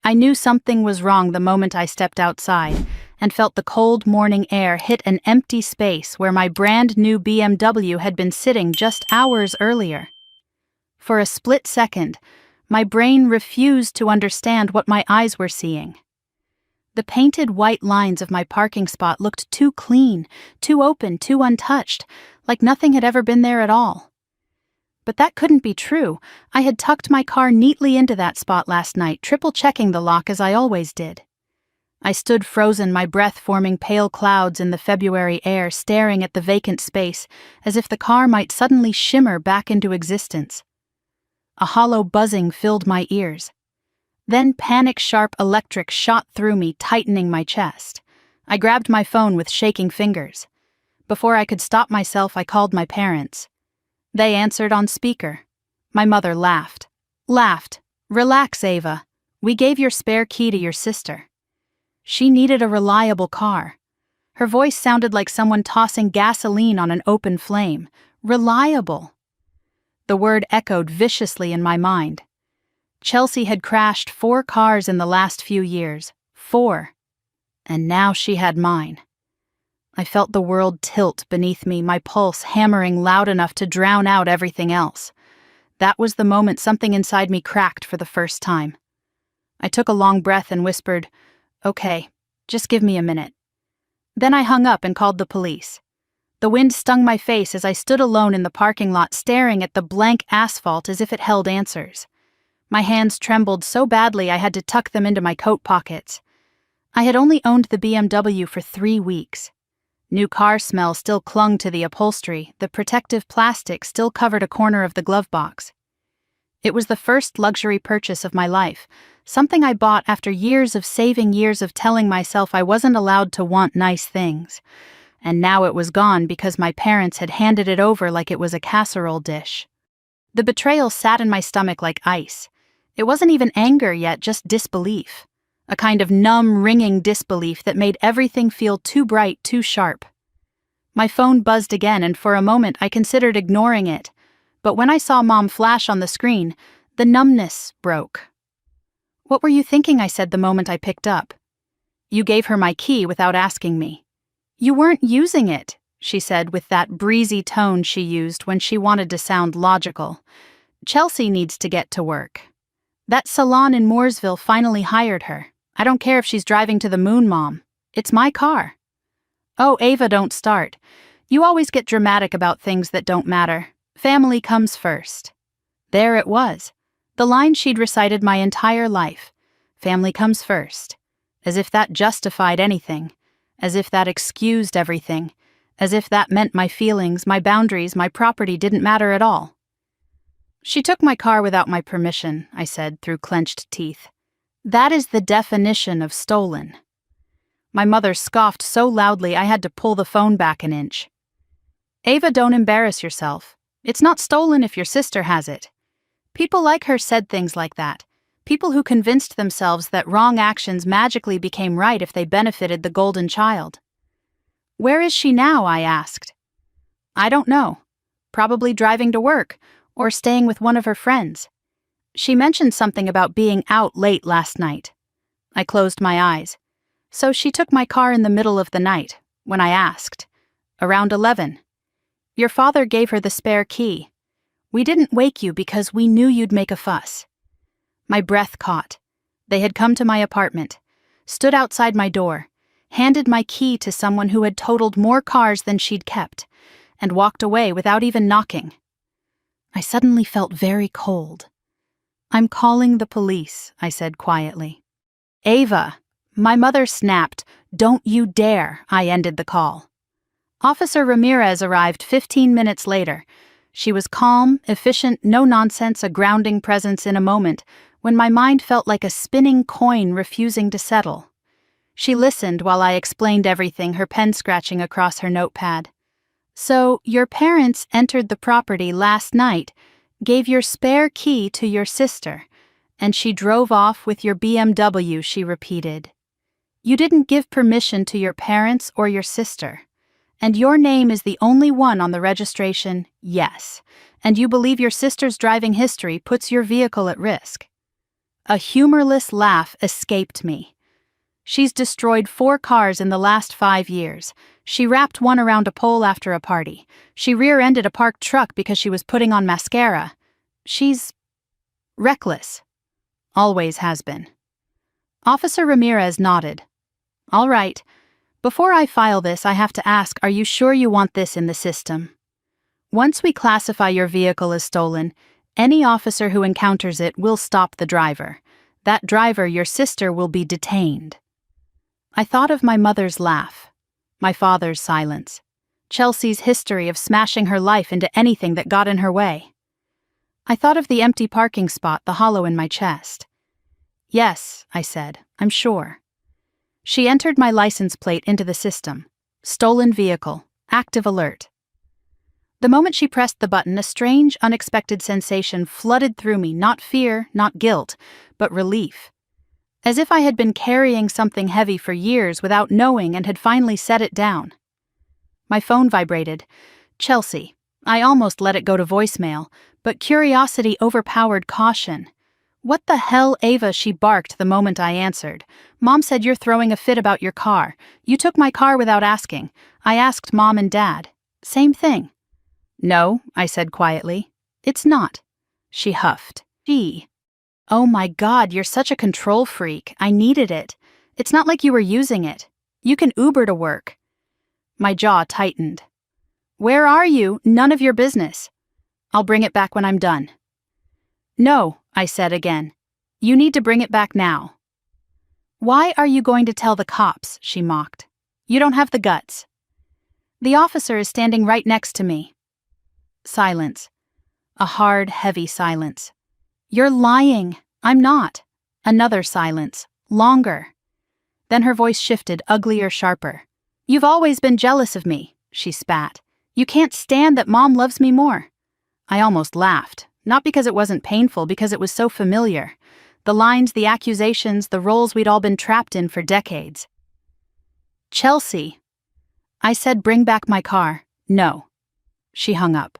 I knew something was wrong the moment I stepped outside and felt the cold morning air hit an empty space where my brand new BMW had been sitting just hours earlier. For a split second, my brain refused to understand what my eyes were seeing. The painted white lines of my parking spot looked too clean, too open, too untouched, like nothing had ever been there at all. But that couldn't be true. I had tucked my car neatly into that spot last night, triple-checking the lock as I always did. I stood frozen, my breath forming pale clouds in the February air, staring at the vacant space as if the car might suddenly shimmer back into existence. A hollow buzzing filled my ears. Then panic-sharp electric shot through me, tightening my chest. I grabbed my phone with shaking fingers. Before I could stop myself, I called my parents. They answered on speaker. My mother laughed. "Relax, Ava. We gave your spare key to your sister." She needed a reliable car. Her voice sounded like someone tossing gasoline on an open flame. Reliable. The word echoed viciously in my mind. Chelsea had crashed 4 cars in the last few years. 4. And now she had mine. I felt the world tilt beneath me, my pulse hammering loud enough to drown out everything else. That was the moment something inside me cracked for the first time. I took a long breath and whispered, "Okay, just give me a minute." Then I hung up and called the police. The wind stung my face as I stood alone in the parking lot staring at the blank asphalt as if it held answers. My hands trembled so badly I had to tuck them into my coat pockets. I had only owned the BMW for 3 weeks. New car smell still clung to the upholstery, the protective plastic still covered a corner of the glove box. It was the first luxury purchase of my life, something I bought after years of saving, years of telling myself I wasn't allowed to want nice things. And now it was gone because my parents had handed it over like it was a casserole dish. The betrayal sat in my stomach like ice. It wasn't even anger yet, just disbelief. A kind of numb, ringing disbelief that made everything feel too bright, too sharp. My phone buzzed again, and for a moment I considered ignoring it. But when I saw Mom flash on the screen, the numbness broke. "What were you thinking?" I said the moment I picked up. "You gave her my key without asking me." "You weren't using it," she said with that breezy tone she used when she wanted to sound logical. "Chelsea needs to get to work. That salon in Mooresville finally hired her. I don't care if she's driving to the moon, Mom. It's my car." "Oh, Ava, don't start. You always get dramatic about things that don't matter. Family comes first." There it was. The line she'd recited my entire life. Family comes first. As if that justified anything. As if that excused everything. As if that meant my feelings, my boundaries, my property didn't matter at all. "She took my car without my permission," I said through clenched teeth. "That is the definition of stolen." My mother scoffed so loudly I had to pull the phone back an inch. "Ava, don't embarrass yourself. It's not stolen if your sister has it." People like her said things like that. People who convinced themselves that wrong actions magically became right if they benefited the golden child. "Where is she now?" I asked. "I don't know. Probably driving to work, or staying with one of her friends. She mentioned something about being out late last night." I closed my eyes. "So she took my car in the middle of the night, when I asked. Around 11. Your father gave her the spare key. We didn't wake you because we knew you'd make a fuss." My breath caught. They had come to my apartment, stood outside my door, handed my key to someone who had totaled more cars than she'd kept, and walked away without even knocking. I suddenly felt very cold. "I'm calling the police," I said quietly. "Ava," my mother snapped. "Don't you dare," I ended the call. Officer Ramirez arrived 15 minutes later. She was calm, efficient, no nonsense, a grounding presence in a moment when my mind felt like a spinning coin refusing to settle. She listened while I explained everything, her pen scratching across her notepad. "So, your parents entered the property last night, gave your spare key to your sister, and she drove off with your BMW," she repeated. "You didn't give permission to your parents or your sister. And your name is the only one on the registration, yes. And you believe your sister's driving history puts your vehicle at risk." A humorless laugh escaped me. She's destroyed 4 cars in the last 5 years. She wrapped one around a pole after a party. She rear-ended a parked truck because she was putting on mascara. She's reckless. Always has been. Officer Ramirez nodded. All right. Before I file this, I have to ask, are you sure you want this in the system? Once we classify your vehicle as stolen, any officer who encounters it will stop the driver. That driver, your sister, will be detained. I thought of my mother's laugh, my father's silence, Chelsea's history of smashing her life into anything that got in her way. I thought of the empty parking spot, the hollow in my chest. Yes, I said, I'm sure. She entered my license plate into the system. Stolen vehicle, active alert. The moment she pressed the button, a strange, unexpected sensation flooded through me, not fear, not guilt, but relief. As if I had been carrying something heavy for years without knowing and had finally set it down. My phone vibrated. Chelsea. I almost let it go to voicemail, but curiosity overpowered caution. What the hell, Ava, she barked the moment I answered. Mom said you're throwing a fit about your car. You took my car without asking. I asked Mom and Dad. Same thing. No, I said quietly. It's not. She huffed. Gee. Oh my God, you're such a control freak. I needed it. It's not like you were using it. You can Uber to work. My jaw tightened. Where are you? None of your business. I'll bring it back when I'm done. No, I said again. You need to bring it back now. Why are you going to tell the cops? She mocked. You don't have the guts. The officer is standing right next to me. Silence. A hard, heavy silence. You're lying. I'm not. Another silence. Longer. Then her voice shifted, uglier, sharper. You've always been jealous of me, she spat. You can't stand that Mom loves me more. I almost laughed, not because it wasn't painful, because it was so familiar. The lines, the accusations, the roles we'd all been trapped in for decades. Chelsea. I said, bring back my car. No. She hung up.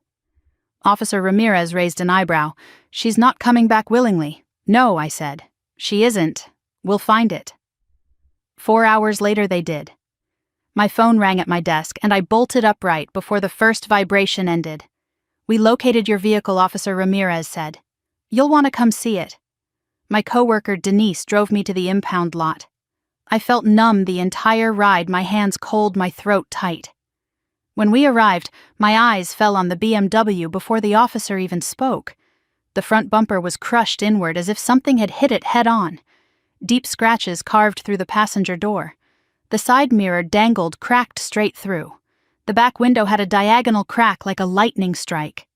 Officer Ramirez raised an eyebrow. She's not coming back willingly. No, I said. She isn't. We'll find it. 4 hours later they did. My phone rang at my desk, and I bolted upright before the first vibration ended. We located your vehicle, Officer Ramirez said. You'll want to come see it. My coworker Denise drove me to the impound lot. I felt numb the entire ride, my hands cold, my throat tight. When we arrived, my eyes fell on the BMW before the officer even spoke. The front bumper was crushed inward as if something had hit it head-on. Deep scratches carved through the passenger door. The side mirror dangled, cracked straight through. The back window had a diagonal crack like a lightning strike.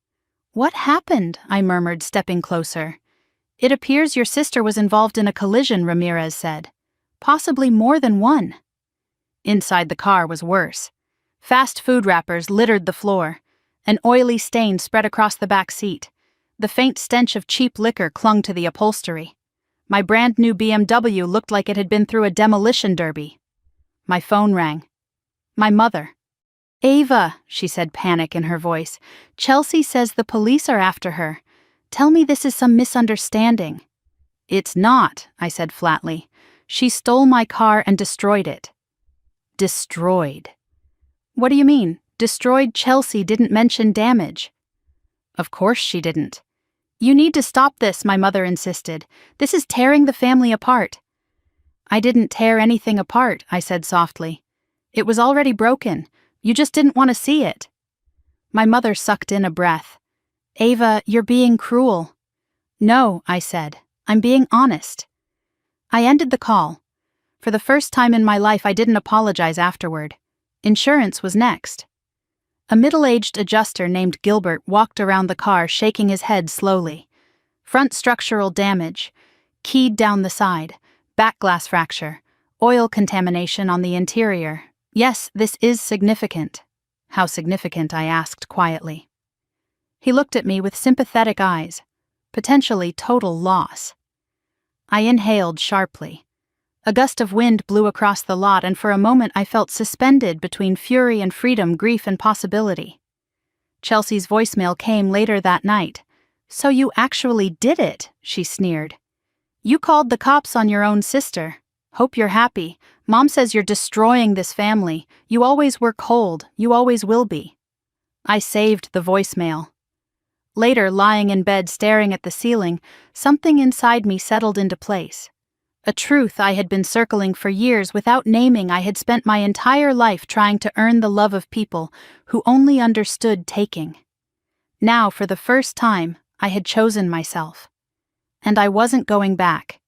What happened? I murmured, stepping closer. It appears your sister was involved in a collision, Ramirez said. Possibly more than one. Inside the car was worse. Fast food wrappers littered the floor. An oily stain spread across the back seat. The faint stench of cheap liquor clung to the upholstery. My brand new BMW looked like it had been through a demolition derby. My phone rang. My mother. Ava, she said, panic in her voice. Chelsea says the police are after her. Tell me this is some misunderstanding. It's not, I said flatly. She stole my car and destroyed it. Destroyed. What do you mean? Destroyed? Chelsea didn't mention damage. Of course she didn't. You need to stop this, my mother insisted. This is tearing the family apart. I didn't tear anything apart, I said softly. It was already broken. You just didn't want to see it. My mother sucked in a breath. Ava, you're being cruel. No, I said. I'm being honest. I ended the call. For the first time in my life, I didn't apologize afterward. Insurance was next. A middle-aged adjuster named Gilbert walked around the car, shaking his head slowly. Front structural damage, keyed down the side, back glass fracture, oil contamination on the interior. Yes, this is significant. How significant? I asked quietly. He looked at me with sympathetic eyes. Potentially total loss. I inhaled sharply. A gust of wind blew across the lot, and for a moment I felt suspended between fury and freedom, grief and possibility. Chelsea's voicemail came later that night. So you actually did it, she sneered. "You called the cops on your own sister. Hope you're happy. Mom says you're destroying this family. You always were cold. You always will be." I saved the voicemail. Later, lying in bed staring at the ceiling, something inside me settled into place. A truth I had been circling for years without naming. I had spent my entire life trying to earn the love of people who only understood taking. Now, for the first time, I had chosen myself. And I wasn't going back.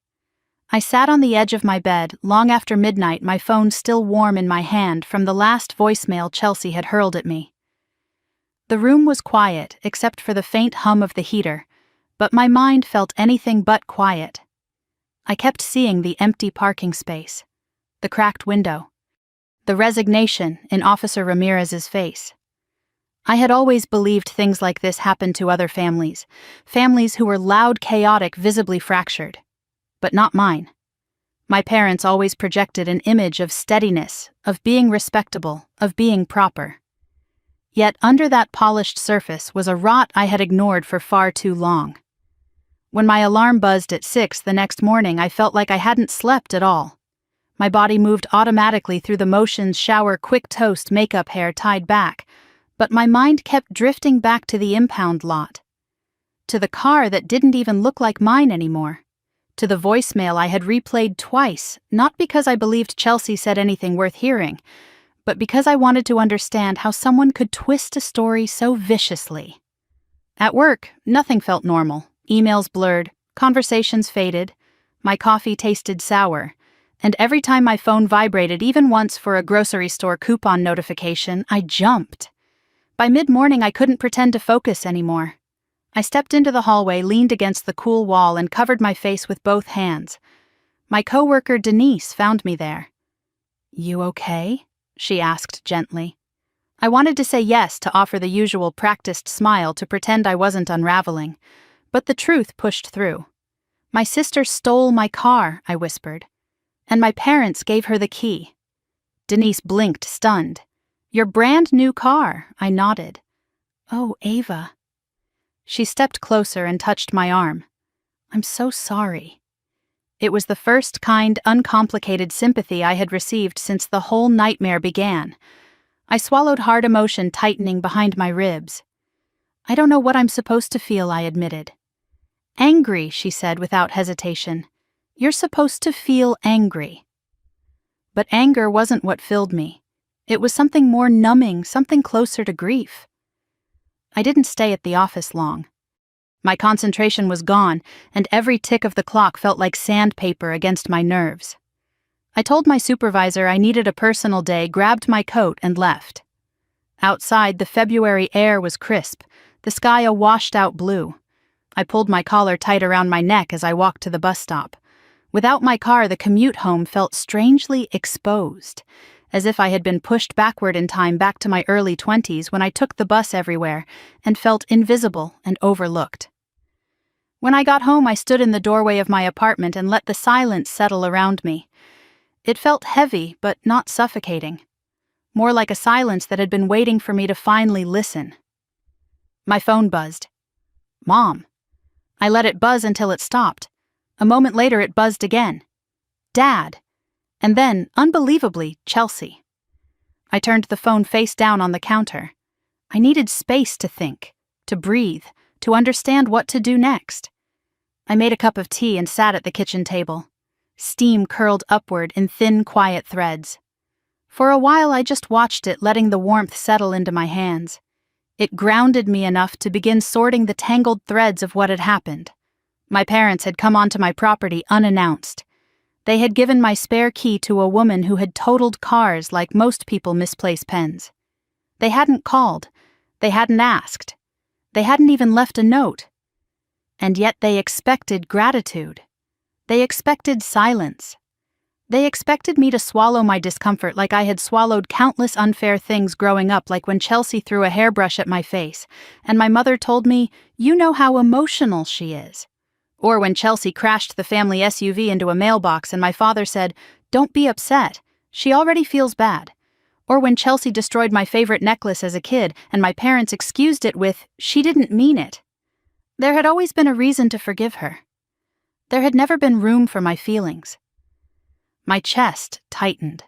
I sat on the edge of my bed, long after midnight, my phone still warm in my hand from the last voicemail Chelsea had hurled at me. The room was quiet, except for the faint hum of the heater, but my mind felt anything but quiet. I kept seeing the empty parking space, the cracked window, the resignation in Officer Ramirez's face. I had always believed things like this happened to other families who were loud, chaotic, visibly fractured. But not mine. My parents always projected an image of steadiness, of being respectable, of being proper. Yet under that polished surface was a rot I had ignored for far too long. When my alarm buzzed at 6 the next morning, I felt like I hadn't slept at all. My body moved automatically through the motions: shower, quick toast, makeup, hair tied back. But my mind kept drifting back to the impound lot. To the car that didn't even look like mine anymore. To the voicemail I had replayed twice, not because I believed Chelsea said anything worth hearing, but because I wanted to understand how someone could twist a story so viciously. At work, nothing felt normal. Emails blurred, conversations faded, my coffee tasted sour, and every time my phone vibrated, even once for a grocery store coupon notification, I jumped. By mid-morning, I couldn't pretend to focus anymore. I stepped into the hallway, leaned against the cool wall, and covered my face with both hands. My coworker Denise found me there. "You okay?" she asked gently. I wanted to say yes, to offer the usual practiced smile, to pretend I wasn't unraveling. But the truth pushed through. "My sister stole my car," I whispered. "And my parents gave her the key." Denise blinked, stunned. "Your brand new car," I nodded. "Oh, Ava." She stepped closer and touched my arm. "I'm so sorry." It was the first kind, uncomplicated sympathy I had received since the whole nightmare began. I swallowed hard, emotion tightening behind my ribs. "I don't know what I'm supposed to feel," I admitted. "Angry," she said without hesitation. "You're supposed to feel angry." But anger wasn't what filled me. It was something more numbing, something closer to grief. I didn't stay at the office long. My concentration was gone, and every tick of the clock felt like sandpaper against my nerves. I told my supervisor I needed a personal day, grabbed my coat, and left. Outside, the February air was crisp, the sky a washed-out blue. I pulled my collar tight around my neck as I walked to the bus stop. Without my car, the commute home felt strangely exposed, as if I had been pushed backward in time, back to my early 20s when I took the bus everywhere and felt invisible and overlooked. When I got home, I stood in the doorway of my apartment and let the silence settle around me. It felt heavy, but not suffocating. More like a silence that had been waiting for me to finally listen. My phone buzzed. "Mom." I let it buzz until it stopped. A moment later, it buzzed again. "Dad." And then, unbelievably, Chelsea. I turned the phone face down on the counter. I needed space to think, to breathe, to understand what to do next. I made a cup of tea and sat at the kitchen table. Steam curled upward in thin, quiet threads. For a while, I just watched it, letting the warmth settle into my hands. It grounded me enough to begin sorting the tangled threads of what had happened. My parents had come onto my property unannounced. They had given my spare key to a woman who had totaled cars like most people misplace pens. They hadn't called. They hadn't asked. They hadn't even left a note. And yet they expected gratitude. They expected silence. They expected me to swallow my discomfort like I had swallowed countless unfair things growing up, like when Chelsea threw a hairbrush at my face, and my mother told me, "You know how emotional she is." Or when Chelsea crashed the family SUV into a mailbox and my father said, "Don't be upset. She already feels bad." Or when Chelsea destroyed my favorite necklace as a kid and my parents excused it with, "She didn't mean it." There had always been a reason to forgive her. There had never been room for my feelings. My chest tightened.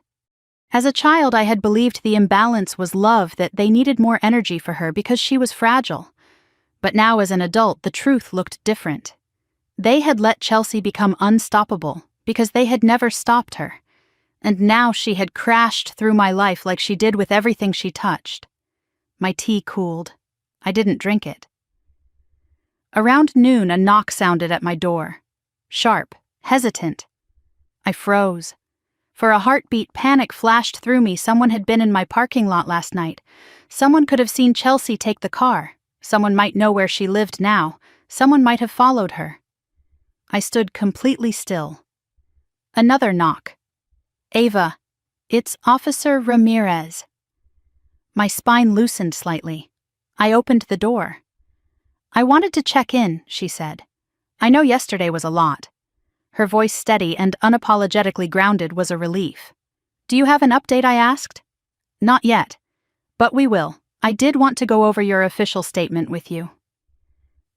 As a child, I had believed the imbalance was love, that they needed more energy for her because she was fragile. But now as an adult, the truth looked different. They had let Chelsea become unstoppable because they had never stopped her. And now she had crashed through my life like she did with everything she touched. My tea cooled. I didn't drink it. Around noon, a knock sounded at my door. Sharp, hesitant. I froze. For a heartbeat, panic flashed through me. Someone had been in my parking lot last night. Someone could have seen Chelsea take the car. Someone might know where she lived now. Someone might have followed her. I stood completely still. Another knock. Ava, it's Officer Ramirez. My spine loosened slightly. I opened the door. I wanted to check in, she said. I know yesterday was a lot. Her voice, steady and unapologetically grounded, was a relief. Do you have an update, I asked? Not yet. But we will. I did want to go over your official statement with you.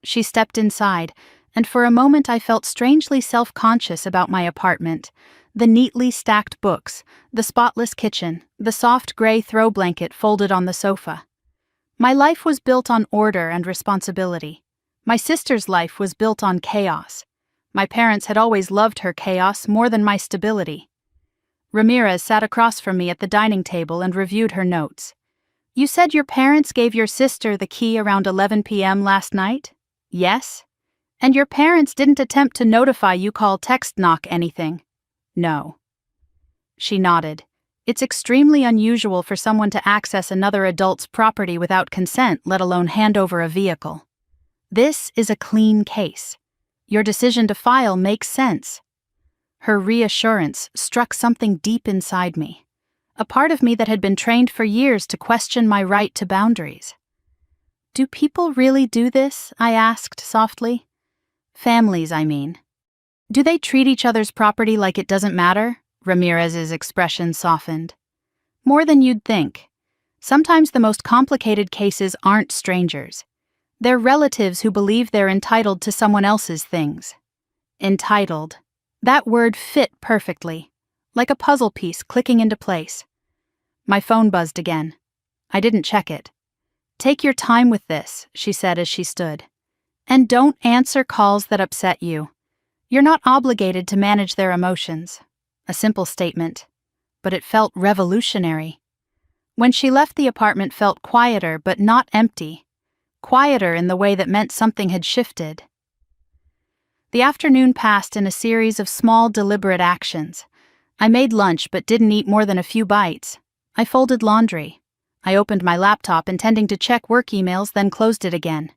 She stepped inside, and for a moment I felt strangely self-conscious about my apartment. The neatly stacked books, the spotless kitchen, the soft gray throw blanket folded on the sofa. My life was built on order and responsibility. My sister's life was built on chaos. My parents had always loved her chaos more than my stability. Ramirez sat across from me at the dining table and reviewed her notes. You said your parents gave your sister the key around 11 p.m. last night? Yes? And your parents didn't attempt to notify you, call, text, knock, anything? No. She nodded. It's extremely unusual for someone to access another adult's property without consent, let alone hand over a vehicle. This is a clean case. Your decision to file makes sense. Her reassurance struck something deep inside me, a part of me that had been trained for years to question my right to boundaries. Do people really do this? I asked softly. Families, I mean. Do they treat each other's property like it doesn't matter? Ramirez's expression softened. More than you'd think. Sometimes the most complicated cases aren't strangers. They're relatives who believe they're entitled to someone else's things. Entitled. That word fit perfectly, like a puzzle piece clicking into place. My phone buzzed again. I didn't check it. Take your time with this, she said as she stood. And don't answer calls that upset you. You're not obligated to manage their emotions. A simple statement, but it felt revolutionary. When she left, the apartment felt quieter but not empty. Quieter in the way that meant something had shifted. The afternoon passed in a series of small, deliberate actions. I made lunch but didn't eat more than a few bites. I folded laundry. I opened my laptop intending to check work emails, then closed it again.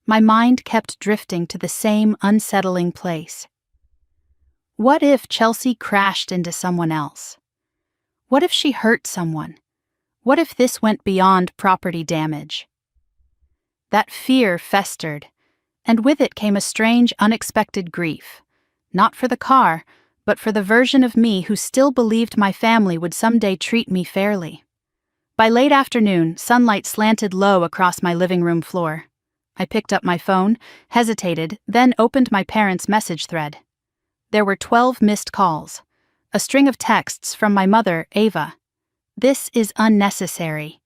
My mind kept drifting to the same unsettling place. What if Chelsea crashed into someone else? What if she hurt someone? What if this went beyond property damage? That fear festered, and with it came a strange, unexpected grief. Not for the car, but for the version of me who still believed my family would someday treat me fairly. By late afternoon, sunlight slanted low across my living room floor. I picked up my phone, hesitated, then opened my parents' message thread. There were 12 missed calls. A string of texts from my mother, Ava. This is unnecessary.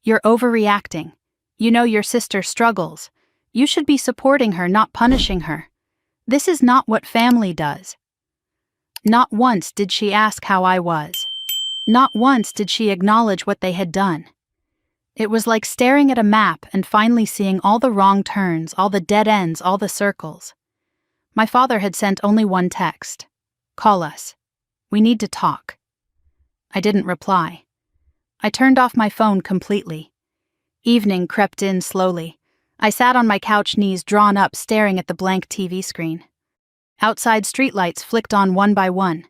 You're overreacting. You know your sister struggles. You should be supporting her, not punishing her. This is not what family does. Not once did she ask how I was. Not once did she acknowledge what they had done. It was like staring at a map and finally seeing all the wrong turns, all the dead ends, all the circles. My father had sent only one text. Call us. We need to talk. I didn't reply. I turned off my phone completely. Evening crept in slowly. I sat on my couch, knees drawn up, staring at the blank TV screen. Outside, streetlights flicked on one by one.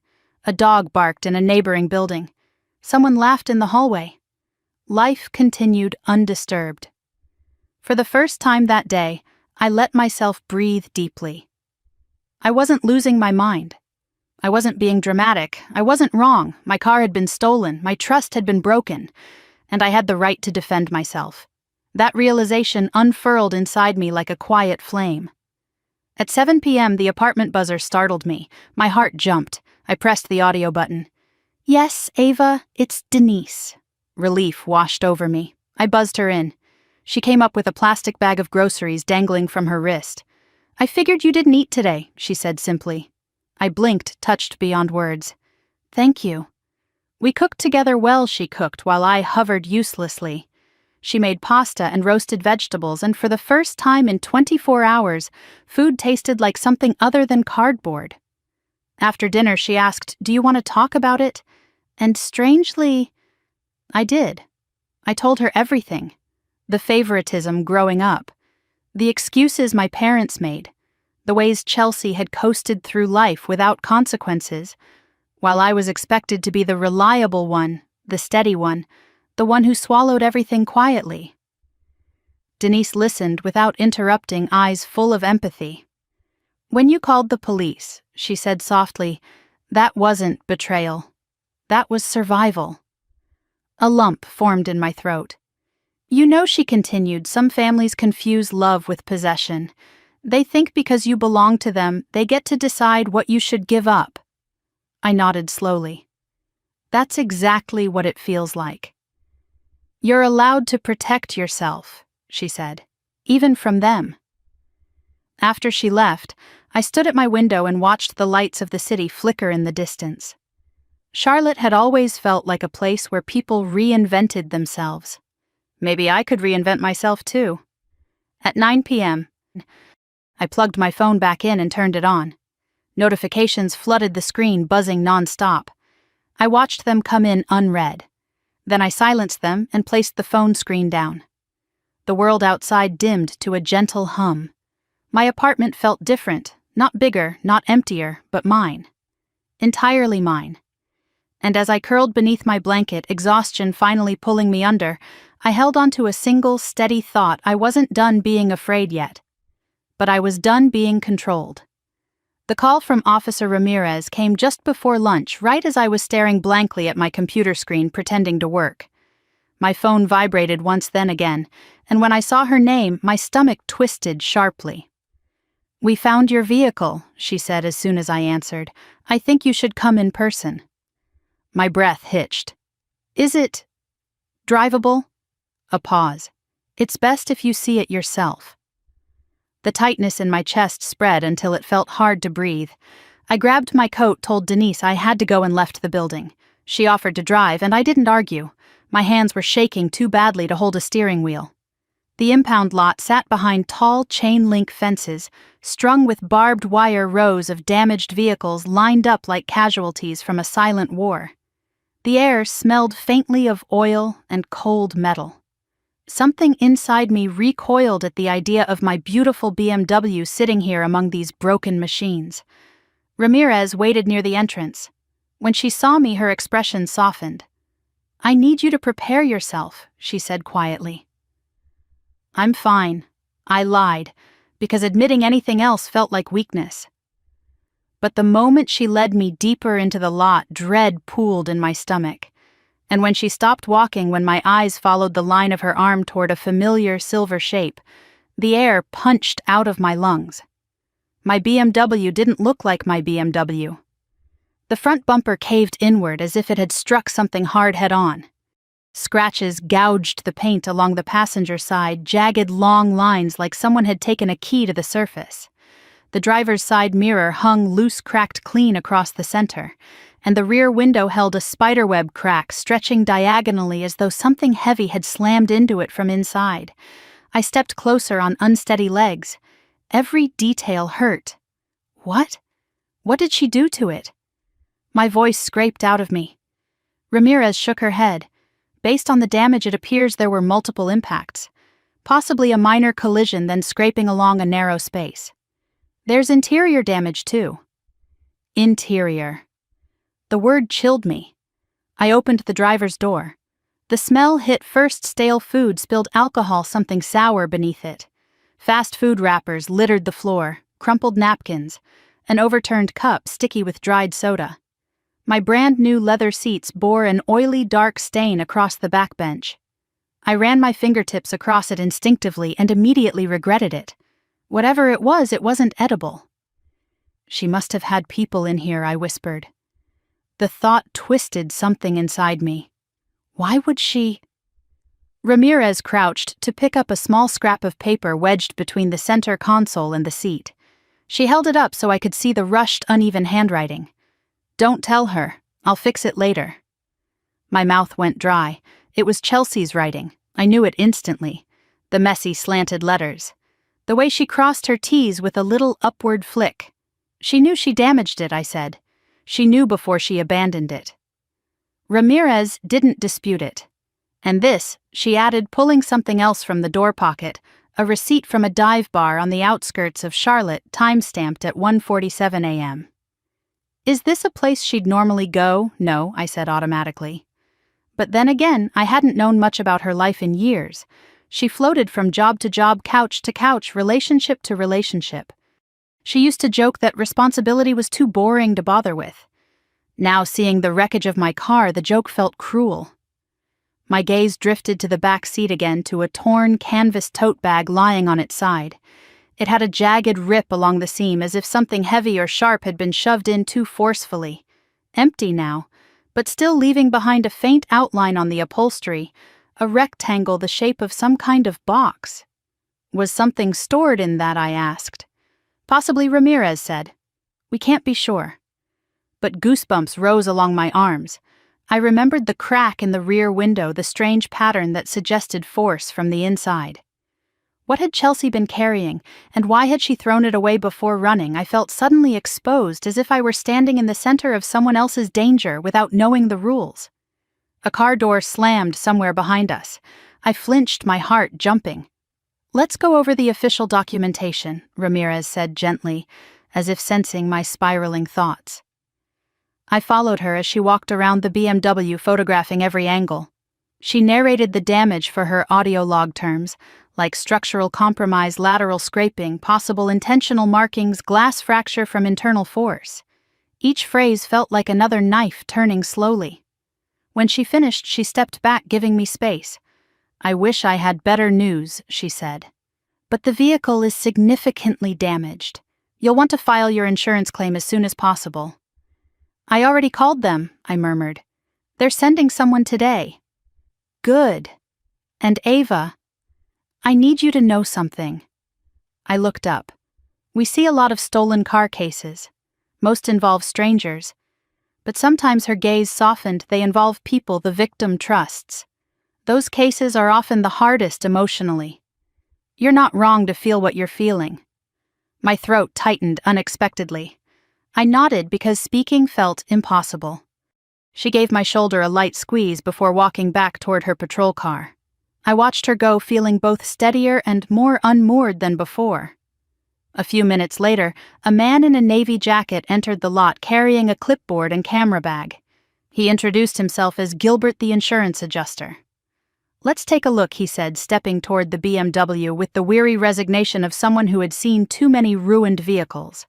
A dog barked in a neighboring building. Someone laughed in the hallway. Life continued undisturbed. For the first time that day, I let myself breathe deeply. I wasn't losing my mind. I wasn't being dramatic. I wasn't wrong. My car had been stolen. My trust had been broken. And I had the right to defend myself. That realization unfurled inside me like a quiet flame. At 7 p.m., the apartment buzzer startled me. My heart jumped. I pressed the audio button. "Yes, Ava, it's Denise." Relief washed over me. I buzzed her in. She came up with a plastic bag of groceries dangling from her wrist. "I figured you didn't eat today," she said simply. I blinked, touched beyond words. "Thank you." We cooked together well, she cooked, while I hovered uselessly. She made pasta and roasted vegetables, and for the first time in 24 hours, food tasted like something other than cardboard. After dinner, she asked, "Do you want to talk about it?" And strangely, I did. I told her everything. The favoritism growing up. The excuses my parents made. The ways Chelsea had coasted through life without consequences, while I was expected to be the reliable one, the steady one, the one who swallowed everything quietly. Denise listened without interrupting, eyes full of empathy. "When you called the police," she said softly, "that wasn't betrayal. That was survival." A lump formed in my throat. "You know," she continued, "some families confuse love with possession. They think because you belong to them, they get to decide what you should give up." I nodded slowly. "That's exactly what it feels like." "You're allowed to protect yourself," she said, "even from them." After she left, I stood at my window and watched the lights of the city flicker in the distance. Charlotte had always felt like a place where people reinvented themselves. Maybe I could reinvent myself too. At 9 p.m., I plugged my phone back in and turned it on. Notifications flooded the screen, buzzing nonstop. I watched them come in unread. Then I silenced them and placed the phone screen down. The world outside dimmed to a gentle hum. My apartment felt different, not bigger, not emptier, but mine. Entirely mine. And as I curled beneath my blanket, exhaustion finally pulling me under, I held on to a single, steady thought: I wasn't done being afraid yet. But I was done being controlled. The call from Officer Ramirez came just before lunch, right as I was staring blankly at my computer screen pretending to work. My phone vibrated once, then again, and when I saw her name, my stomach twisted sharply. "We found your vehicle," she said as soon as I answered. "I think you should come in person." My breath hitched. "Is it drivable?" A pause. "It's best if you see it yourself." The tightness in my chest spread until it felt hard to breathe. I grabbed my coat, told Denise I had to go, and left the building. She offered to drive, and I didn't argue. My hands were shaking too badly to hold a steering wheel. The impound lot sat behind tall chain-link fences, strung with barbed wire rows of damaged vehicles lined up like casualties from a silent war. The air smelled faintly of oil and cold metal. Something inside me recoiled at the idea of my beautiful BMW sitting here among these broken machines. Ramirez waited near the entrance. When she saw me, her expression softened. "I need you to prepare yourself," she said quietly. "I'm fine." I lied, because admitting anything else felt like weakness. But the moment she led me deeper into the lot, dread pooled in my stomach. And when she stopped walking, when my eyes followed the line of her arm toward a familiar silver shape, the air punched out of my lungs. My BMW didn't look like my BMW. The front bumper caved inward as if it had struck something hard head-on. Scratches gouged the paint along the passenger side, jagged long lines like someone had taken a key to the surface. The driver's side mirror hung loose, cracked clean across the center, and the rear window held a spiderweb crack stretching diagonally as though something heavy had slammed into it from inside. I stepped closer on unsteady legs. Every detail hurt. What? What did she do to it? My voice scraped out of me. Ramirez shook her head. "Based on the damage, it appears there were multiple impacts. Possibly a minor collision, then scraping along a narrow space. There's interior damage, too." Interior. The word chilled me. I opened the driver's door. The smell hit first: stale food, spilled alcohol, something sour beneath it. Fast food wrappers littered the floor, crumpled napkins, an overturned cup sticky with dried soda. My brand new leather seats bore an oily, dark stain across the back bench. I ran my fingertips across it instinctively and immediately regretted it. Whatever it wasn't edible. She must have had people in here, I whispered. The thought twisted something inside me. Why would she? Ramirez crouched to pick up a small scrap of paper wedged between the center console and the seat. She held it up so I could see the rushed, uneven handwriting. Don't tell her. I'll fix it later. My mouth went dry. It was Chelsea's writing. I knew it instantly. The messy, slanted letters. The way she crossed her T's with a little upward flick. She knew she damaged it, I said. She knew before she abandoned it. Ramirez didn't dispute it. And this, she added, pulling something else from the door pocket, a receipt from a dive bar on the outskirts of Charlotte, time-stamped at 1:47 a.m. Is this a place she'd normally go? No, I said automatically. But then again, I hadn't known much about her life in years. She floated from job to job, couch to couch, relationship to relationship. She used to joke that responsibility was too boring to bother with. Now, seeing the wreckage of my car, the joke felt cruel. My gaze drifted to the back seat again, to a torn canvas tote bag lying on its side. It had a jagged rip along the seam, as if something heavy or sharp had been shoved in too forcefully. Empty now, but still leaving behind a faint outline on the upholstery, a rectangle the shape of some kind of box. Was something stored in that, I asked. Possibly, Ramirez said. We can't be sure. But goosebumps rose along my arms. I remembered the crack in the rear window, the strange pattern that suggested force from the inside. What had Chelsea been carrying, and why had she thrown it away before running? I felt suddenly exposed, as if I were standing in the center of someone else's danger without knowing the rules. A car door slammed somewhere behind us. I flinched, my heart jumping. Let's go over the official documentation, Ramirez said gently, as if sensing my spiraling thoughts. I followed her as she walked around the BMW, photographing every angle. She narrated the damage for her audio log terms, like structural compromise, lateral scraping, possible intentional markings, glass fracture from internal force. Each phrase felt like another knife turning slowly. When she finished, she stepped back, giving me space. I wish I had better news, she said. But the vehicle is significantly damaged. You'll want to file your insurance claim as soon as possible. I already called them, I murmured. They're sending someone today. Good. And Ava, I need you to know something. I looked up. We see a lot of stolen car cases. Most involve strangers. But sometimes her gaze softened. They involve people the victim trusts. Those cases are often the hardest emotionally. You're not wrong to feel what you're feeling. My throat tightened unexpectedly. I nodded because speaking felt impossible. She gave my shoulder a light squeeze before walking back toward her patrol car. I watched her go, feeling both steadier and more unmoored than before. A few minutes later, a man in a navy jacket entered the lot carrying a clipboard and camera bag. He introduced himself as Gilbert, the insurance adjuster. Let's take a look, he said, stepping toward the BMW with the weary resignation of someone who had seen too many ruined vehicles.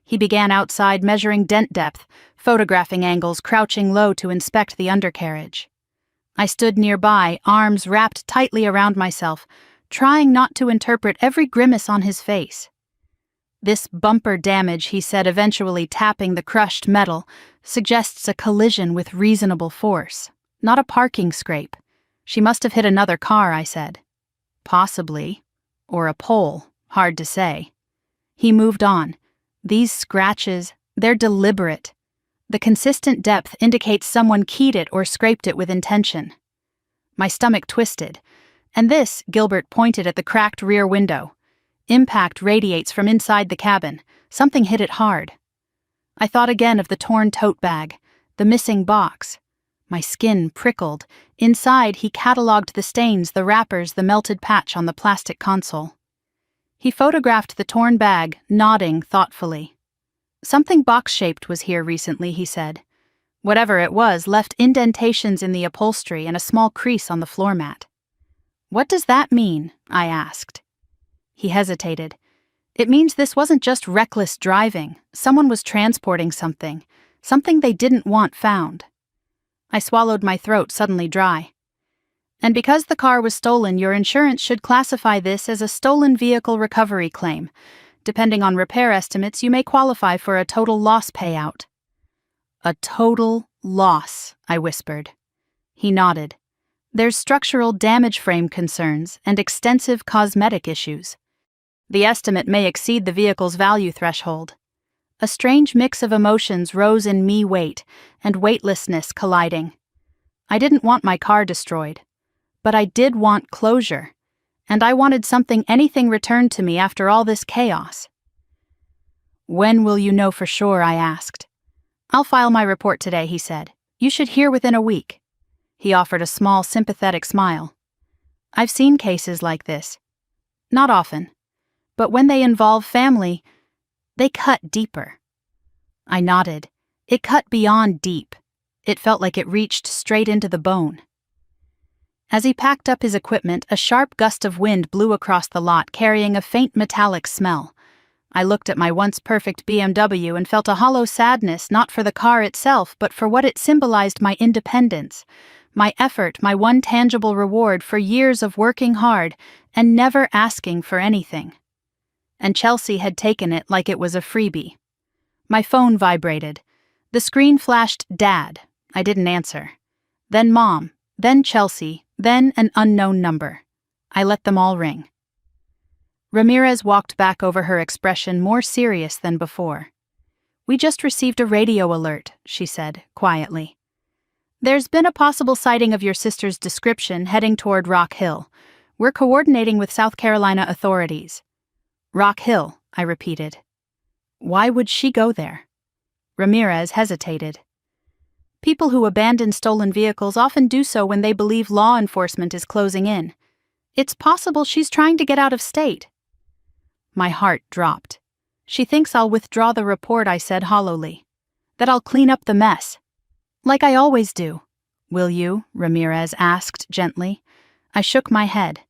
He began outside, measuring dent depth, photographing angles, crouching low to inspect the undercarriage. I stood nearby, arms wrapped tightly around myself, trying not to interpret every grimace on his face. This bumper damage, he said, eventually tapping the crushed metal, suggests a collision with reasonable force, not a parking scrape. She must have hit another car, I said. Possibly. Or a pole, hard to say. He moved on. These scratches, they're deliberate. The consistent depth indicates someone keyed it or scraped it with intention. My stomach twisted. And this, Gilbert pointed at the cracked rear window. Impact radiates from inside the cabin. Something hit it hard. I thought again of the torn tote bag, the missing box. My skin prickled. Inside, he catalogued the stains, the wrappers, the melted patch on the plastic console. He photographed the torn bag, nodding thoughtfully. Something box-shaped was here recently, he said. Whatever it was left indentations in the upholstery and a small crease on the floor mat. What does that mean? I asked. He hesitated. It means this wasn't just reckless driving. Someone was transporting something they didn't want found. I swallowed, my throat suddenly dry. And because the car was stolen, your insurance should classify this as a stolen vehicle recovery claim. Depending on repair estimates, you may qualify for a total loss payout." "A total loss," I whispered. He nodded. "There's structural damage frame concerns and extensive cosmetic issues. The estimate may exceed the vehicle's value threshold." A strange mix of emotions rose in me, weight and weightlessness colliding. I didn't want my car destroyed, but I did want closure, and I wanted anything returned to me after all this chaos. "When will you know for sure?" I asked. "I'll file my report today," he said. "You should hear within a week." He offered a small, sympathetic smile. "I've seen cases like this. Not often, but when they involve family, they cut deeper." I nodded. It cut beyond deep. It felt like it reached straight into the bone. As he packed up his equipment, a sharp gust of wind blew across the lot, carrying a faint metallic smell. I looked at my once perfect BMW and felt a hollow sadness, not for the car itself, but for what it symbolized: my independence, my effort, my one tangible reward for years of working hard and never asking for anything. And Chelsea had taken it like it was a freebie. My phone vibrated. The screen flashed "Dad." I didn't answer. Then Mom, then Chelsea, then an unknown number. I let them all ring. Ramirez walked back over her expression, more serious than before. "We just received a radio alert," she said, quietly. "There's been a possible sighting of your sister's description heading toward Rock Hill. We're coordinating with South Carolina authorities." "Rock Hill," I repeated. "Why would she go there?" Ramirez hesitated. "People who abandon stolen vehicles often do so when they believe law enforcement is closing in. It's possible she's trying to get out of state." My heart dropped. "She thinks I'll withdraw the report," I said hollowly. "That I'll clean up the mess. Like I always do." "Will you?" Ramirez asked gently. I shook my head.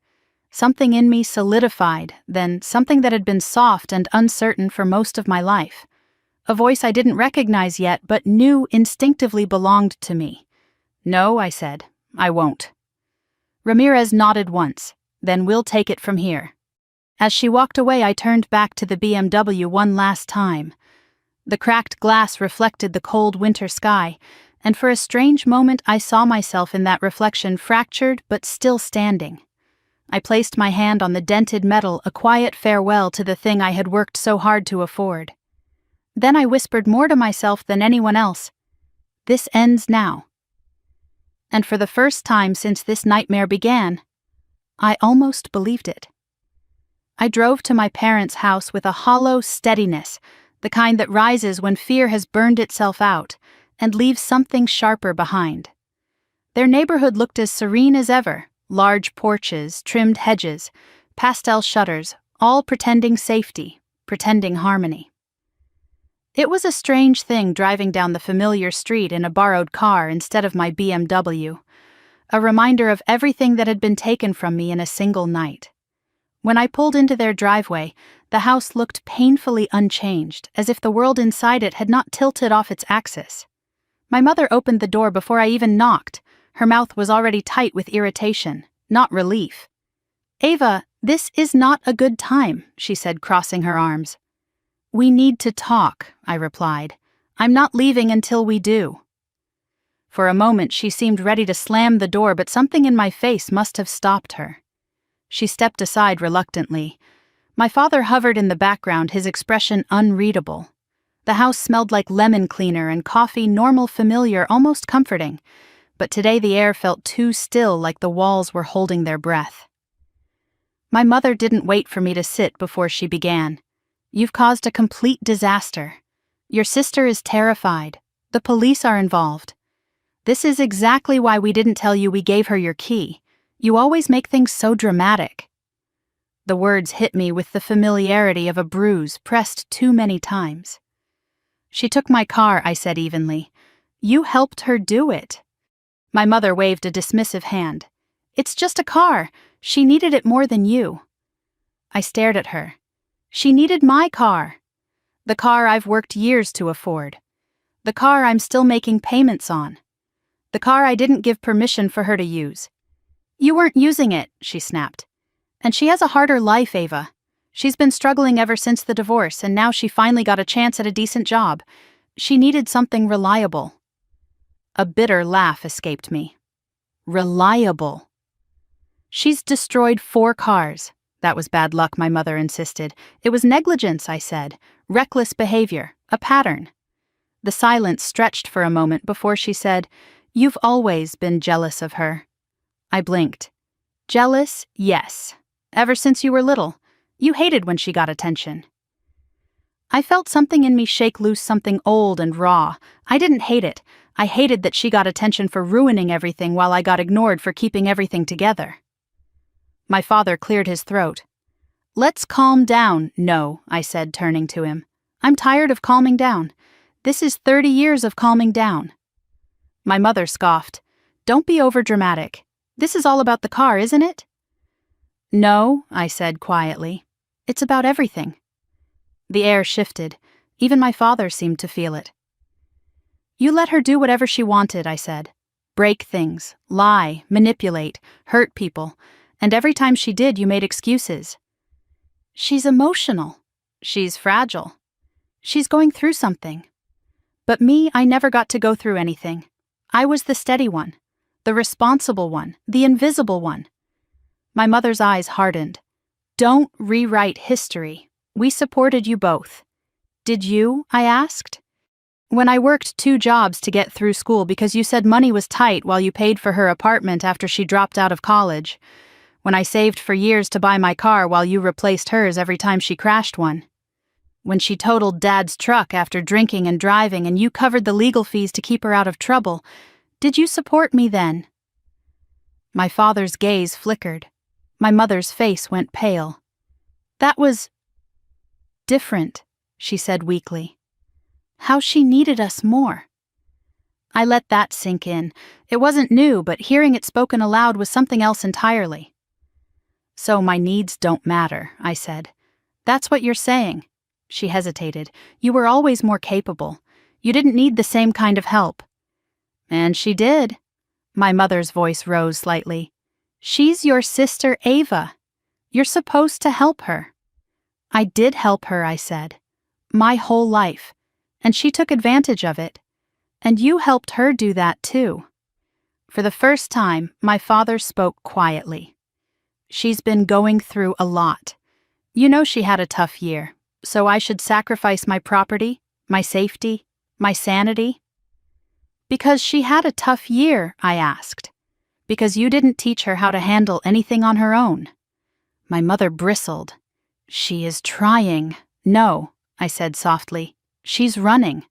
Something in me solidified, then something that had been soft and uncertain for most of my life. A voice I didn't recognize yet, but knew instinctively belonged to me. "No," I said. "I won't." Ramirez nodded once. "Then we'll take it from here." As she walked away, I turned back to the BMW one last time. The cracked glass reflected the cold winter sky, and for a strange moment I saw myself in that reflection, fractured but still standing. I placed my hand on the dented metal, a quiet farewell to the thing I had worked so hard to afford. Then I whispered more to myself than anyone else, "This ends now." And for the first time since this nightmare began, I almost believed it. I drove to my parents' house with a hollow steadiness, the kind that rises when fear has burned itself out and leaves something sharper behind. Their neighborhood looked as serene as ever: large porches, trimmed hedges, pastel shutters, all pretending safety, pretending harmony. It was a strange thing driving down the familiar street in a borrowed car instead of my BMW, a reminder of everything that had been taken from me in a single night. When I pulled into their driveway, the house looked painfully unchanged, as if the world inside it had not tilted off its axis. My mother opened the door before I even knocked. Her mouth was already tight with irritation, not relief. "Ava, this is not a good time," she said, crossing her arms. "We need to talk," I replied. "I'm not leaving until we do." For a moment she seemed ready to slam the door, but something in my face must have stopped her. She stepped aside reluctantly. My father hovered in the background, his expression unreadable. The house smelled like lemon cleaner and coffee, normal, familiar, almost comforting. But today the air felt too still, like the walls were holding their breath. My mother didn't wait for me to sit before she began. "You've caused a complete disaster. Your sister is terrified. The police are involved. This is exactly why we didn't tell you we gave her your key. You always make things so dramatic." The words hit me with the familiarity of a bruise pressed too many times. "She took my car," I said evenly. "You helped her do it." My mother waved a dismissive hand. "It's just a car. She needed it more than you." I stared at her. "She needed my car. The car I've worked years to afford. The car I'm still making payments on. The car I didn't give permission for her to use. You weren't using it, she snapped. And she has a harder life, Ava. She's been struggling ever since the divorce, and now she finally got a chance at a decent job. She needed something reliable. A bitter laugh escaped me. Reliable. She's destroyed 4 cars. That was bad luck, my mother insisted. It was negligence, I said. Reckless behavior. A pattern. The silence stretched for a moment before she said, "You've always been jealous of her." I blinked. Jealous? Yes. Ever since you were little. You hated when she got attention. I felt something in me shake loose, something old and raw. I didn't hate it. I hated that she got attention for ruining everything while I got ignored for keeping everything together. My father cleared his throat. "Let's calm down." "No," I said, turning to him. "I'm tired of calming down. This is 30 years of calming down." My mother scoffed. "Don't be overdramatic. This is all about the car, isn't it?" "No," I said quietly. "It's about everything." The air shifted. Even my father seemed to feel it. "You let her do whatever she wanted," I said. "Break things, lie, manipulate, hurt people. And every time she did, you made excuses." "She's emotional. She's fragile. She's going through something." But me, I never got to go through anything. I was the steady one, the responsible one, the invisible one. My mother's eyes hardened. "Don't rewrite history. We supported you both." "Did you?" I asked. "When I worked 2 jobs to get through school because you said money was tight while you paid for her apartment after she dropped out of college. When I saved for years to buy my car while you replaced hers every time she crashed one. When she totaled Dad's truck after drinking and driving and you covered the legal fees to keep her out of trouble. Did you support me then?" My father's gaze flickered. My mother's face went pale. "That was different," she said weakly. "How she needed us more." I let that sink in. It wasn't new, but hearing it spoken aloud was something else entirely. "So my needs don't matter," I said. "That's what you're saying." She hesitated. "You were always more capable. You didn't need the same kind of help." "And she did." My mother's voice rose slightly. "She's your sister Ava. You're supposed to help her." "I did help her," I said. "My whole life. And she took advantage of it. And you helped her do that too." For the first time, my father spoke quietly. "She's been going through a lot. You know she had a tough year, so I should sacrifice my property, my safety, my sanity?" "Because she had a tough year," I asked. "Because you didn't teach her how to handle anything on her own." My mother bristled. "She is trying." "No," I said softly. "She's running."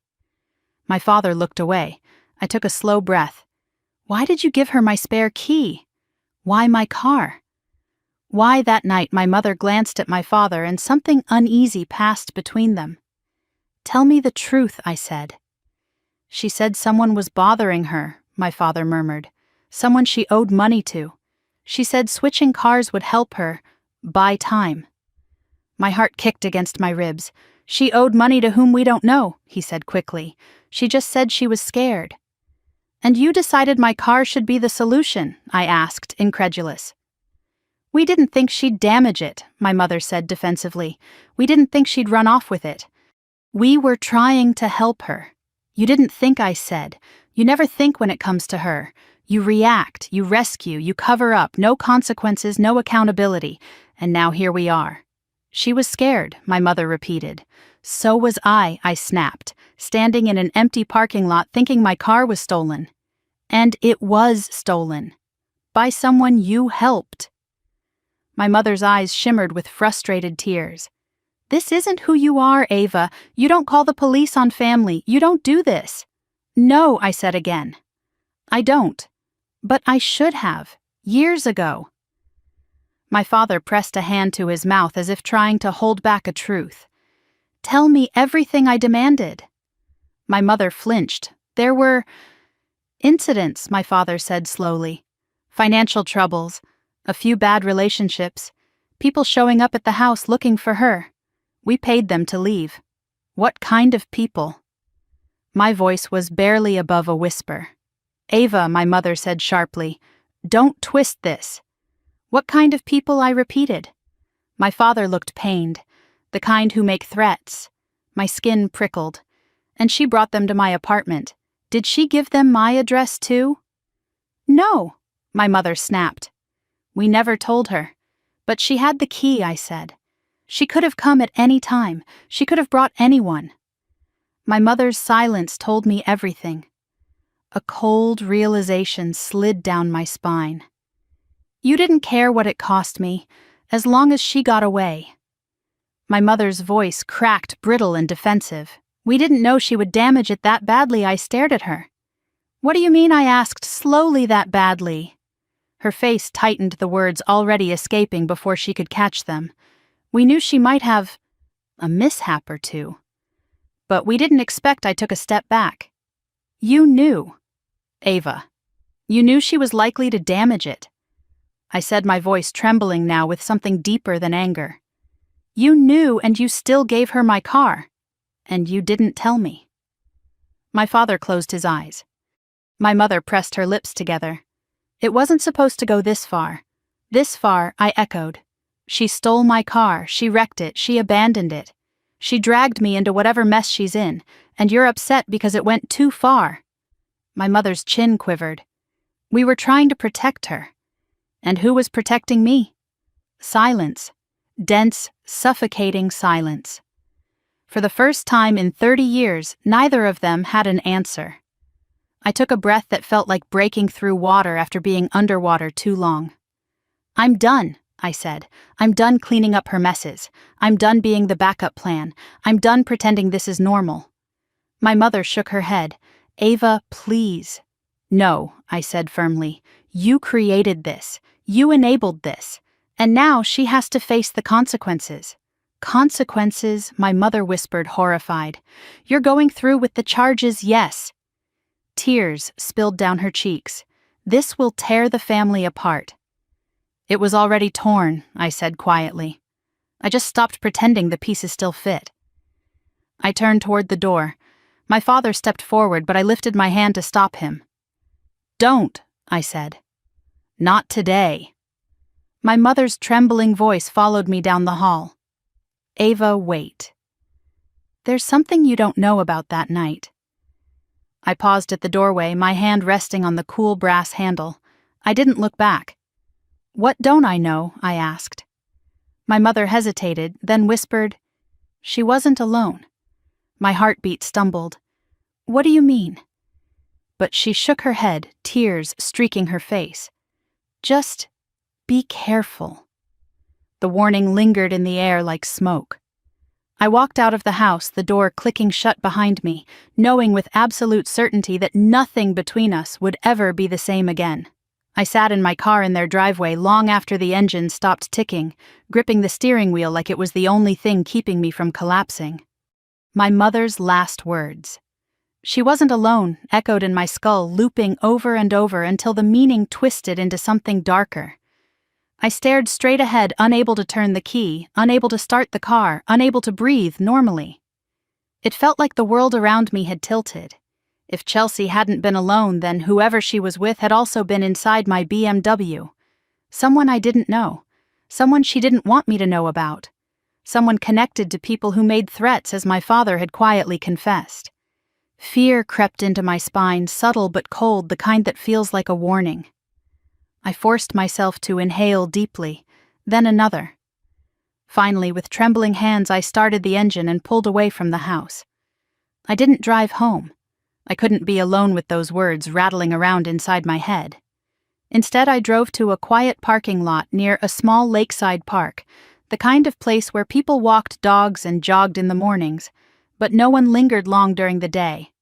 My father looked away. I took a slow breath. "Why did you give her my spare key? Why my car?" Why that night my mother glanced at my father and something uneasy passed between them. "Tell me the truth," I said. "She said someone was bothering her," my father murmured. "Someone she owed money to. She said switching cars would help her buy time." My heart kicked against my ribs. "She owed money to whom we don't know," he said quickly. "She just said she was scared." "And you decided my car should be the solution?" I asked, incredulous. "We didn't think she'd damage it," my mother said defensively. "We didn't think she'd run off with it. We were trying to help her." "You didn't think," I said. "You never think when it comes to her. You react, you rescue, you cover up, no consequences, no accountability. And now here we are." "She was scared," my mother repeated. "So was I snapped, standing in an empty parking lot thinking my car was stolen. And it was stolen. By someone you helped." My mother's eyes shimmered with frustrated tears. "This isn't who you are, Ava. You don't call the police on family. You don't do this." "No," I said again. "I don't. But I should have. Years ago." My father pressed a hand to his mouth as if trying to hold back a truth. "Tell me everything I demanded." My mother flinched. "There were incidents," my father said slowly. "Financial troubles. A few bad relationships. People showing up at the house looking for her. We paid them to leave." "What kind of people?" My voice was barely above a whisper. "Ava," my mother said sharply, Don't twist this." "What kind of people?" I repeated. My father looked pained, the kind who make threats. My skin prickled. "And she brought them to my apartment. Did she give them my address too?" "No," my mother snapped. "We never told her. But she had the key," I said. "She could have come at any time. She could have brought anyone." My mother's silence told me everything. A cold realization slid down my spine. "You didn't care what it cost me, as long as she got away." My mother's voice cracked, brittle and defensive. "We didn't know she would damage it that badly." I stared at her. "What do you mean?" I asked, slowly. "That badly?" Her face tightened, the words already escaping before she could catch them. "We knew she might have a mishap or two. But we didn't expect." I took a step back. "You knew, Ava. You knew she was likely to damage it." I said, my voice trembling now with something deeper than anger. "You knew, and you still gave her my car. And you didn't tell me." My father closed his eyes. My mother pressed her lips together. "It wasn't supposed to go this far." "This far," I echoed. "She stole my car, she wrecked it, she abandoned it. She dragged me into whatever mess she's in, and you're upset because it went too far." My mother's chin quivered. "We were trying to protect her." "And who was protecting me?" Silence. Dense, suffocating silence. For the first time in 30 years, neither of them had an answer. I took a breath that felt like breaking through water after being underwater too long. "I'm done," I said. "I'm done cleaning up her messes. I'm done being the backup plan. I'm done pretending this is normal." My mother shook her head. "Ava, please." "No," I said firmly. "You created this. You enabled this. And now she has to face the consequences." "Consequences?" my mother whispered, horrified. "You're going through with the charges, yes." Tears spilled down her cheeks. "This will tear the family apart." "It was already torn," I said quietly. "I just stopped pretending the pieces still fit." I turned toward the door. My father stepped forward, but I lifted my hand to stop him. "Don't," I said. "Not today." My mother's trembling voice followed me down the hall. "Ava, wait. There's something you don't know about that night." I paused at the doorway, my hand resting on the cool brass handle. I didn't look back. "What don't I know?" I asked. My mother hesitated, then whispered, "She wasn't alone." My heartbeat stumbled. "What do you mean?" But she shook her head, tears streaking her face. "Just be careful." The warning lingered in the air like smoke. I walked out of the house, the door clicking shut behind me, knowing with absolute certainty that nothing between us would ever be the same again. I sat in my car in their driveway long after the engine stopped ticking, gripping the steering wheel like it was the only thing keeping me from collapsing. My mother's last words. "She wasn't alone," echoed in my skull, looping over and over until the meaning twisted into something darker. I stared straight ahead, unable to turn the key, unable to start the car, unable to breathe normally. It felt like the world around me had tilted. If Chelsea hadn't been alone, then whoever she was with had also been inside my BMW. Someone I didn't know. Someone she didn't want me to know about. Someone connected to people who made threats, as my father had quietly confessed. Fear crept into my spine, subtle but cold, the kind that feels like a warning. I forced myself to inhale deeply, then another. Finally, with trembling hands, I started the engine and pulled away from the house. I didn't drive home. I couldn't be alone with those words rattling around inside my head. Instead, I drove to a quiet parking lot near a small lakeside park, the kind of place where people walked dogs and jogged in the mornings, but no one lingered long during the day.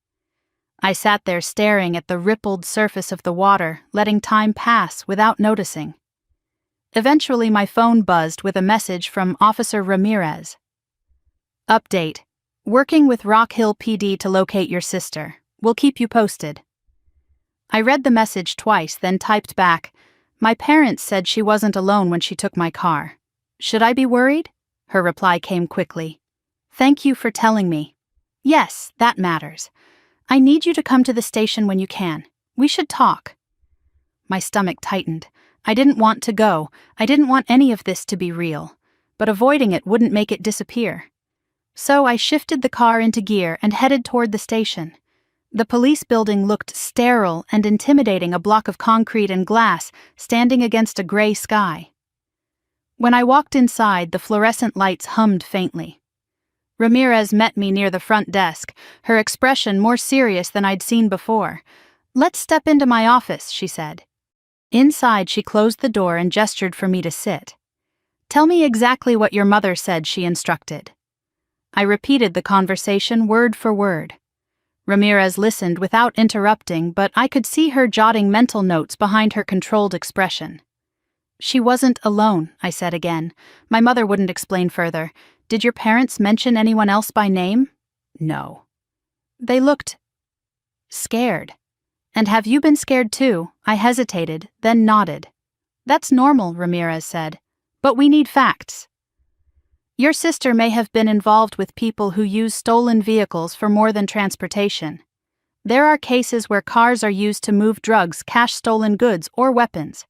I sat there staring at the rippled surface of the water, letting time pass without noticing. Eventually, my phone buzzed with a message from Officer Ramirez. "Update. Working with Rock Hill PD to locate your sister. We'll keep you posted." I read the message twice, then typed back, "My parents said she wasn't alone when she took my car. Should I be worried?" Her reply came quickly. "Thank you for telling me. Yes, that matters. I need you to come to the station when you can. We should talk." My stomach tightened. I didn't want to go. I didn't want any of this to be real. But avoiding it wouldn't make it disappear. So I shifted the car into gear and headed toward the station. The police building looked sterile and intimidating, a block of concrete and glass standing against a gray sky. When I walked inside, the fluorescent lights hummed faintly. Ramirez met me near the front desk, her expression more serious than I'd seen before. "Let's step into my office," she said. Inside, she closed the door and gestured for me to sit. "Tell me exactly what your mother said," she instructed. I repeated the conversation word for word. Ramirez listened without interrupting, but I could see her jotting mental notes behind her controlled expression. "She wasn't alone," I said again. "My mother wouldn't explain further. Did your parents mention anyone else by name?" "No." "They looked scared." "And have you been scared too?" I hesitated, then nodded. "That's normal," Ramirez said. "But we need facts." "Your sister may have been involved with people who use stolen vehicles for more than transportation. There are cases where cars are used to move drugs, cash stolen goods, or weapons.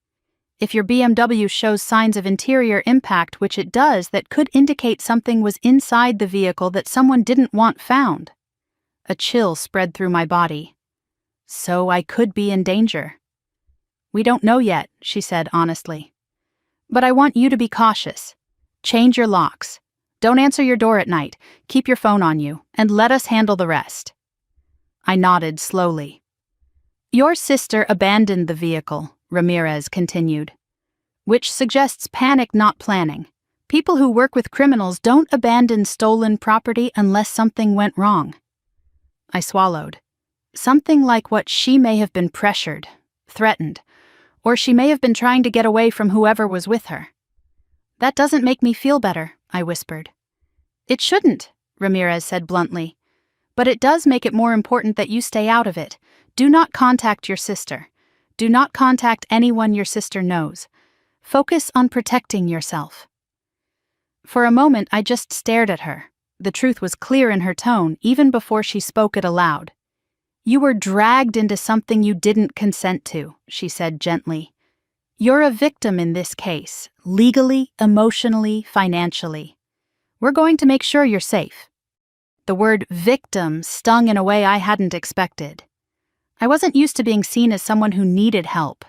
If your BMW shows signs of interior impact, which it does, that could indicate something was inside the vehicle that someone didn't want found." A chill spread through my body. "So I could be in danger." "We don't know yet," she said honestly. "But I want you to be cautious. Change your locks. Don't answer your door at night. Keep your phone on you, and let us handle the rest." I nodded slowly. "Your sister abandoned the vehicle," Ramirez continued, "which suggests panic, not planning. People who work with criminals don't abandon stolen property unless something went wrong." I swallowed. Something like what she may have been pressured, threatened, or she may have been trying to get away from whoever was with her. "That doesn't make me feel better," I whispered. "It shouldn't," Ramirez said bluntly. "But it does make it more important that you stay out of it. Do not contact your sister. Do not contact anyone your sister knows. Focus on protecting yourself." For a moment, I just stared at her. The truth was clear in her tone, even before she spoke it aloud. "You were dragged into something you didn't consent to," she said gently. "You're a victim in this case, legally, emotionally, financially. We're going to make sure you're safe." The word victim stung in a way I hadn't expected. I wasn't used to being seen as someone who needed help.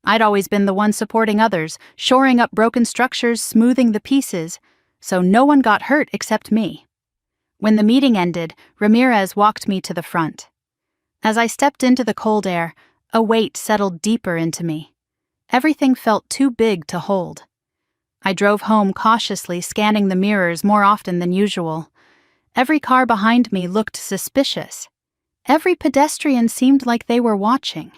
I'd always been the one supporting others, shoring up broken structures, smoothing the pieces, so no one got hurt except me. When the meeting ended, Ramirez walked me to the front. As I stepped into the cold air, a weight settled deeper into me. Everything felt too big to hold. I drove home cautiously, scanning the mirrors more often than usual. Every car behind me looked suspicious. Every pedestrian seemed like they were watching.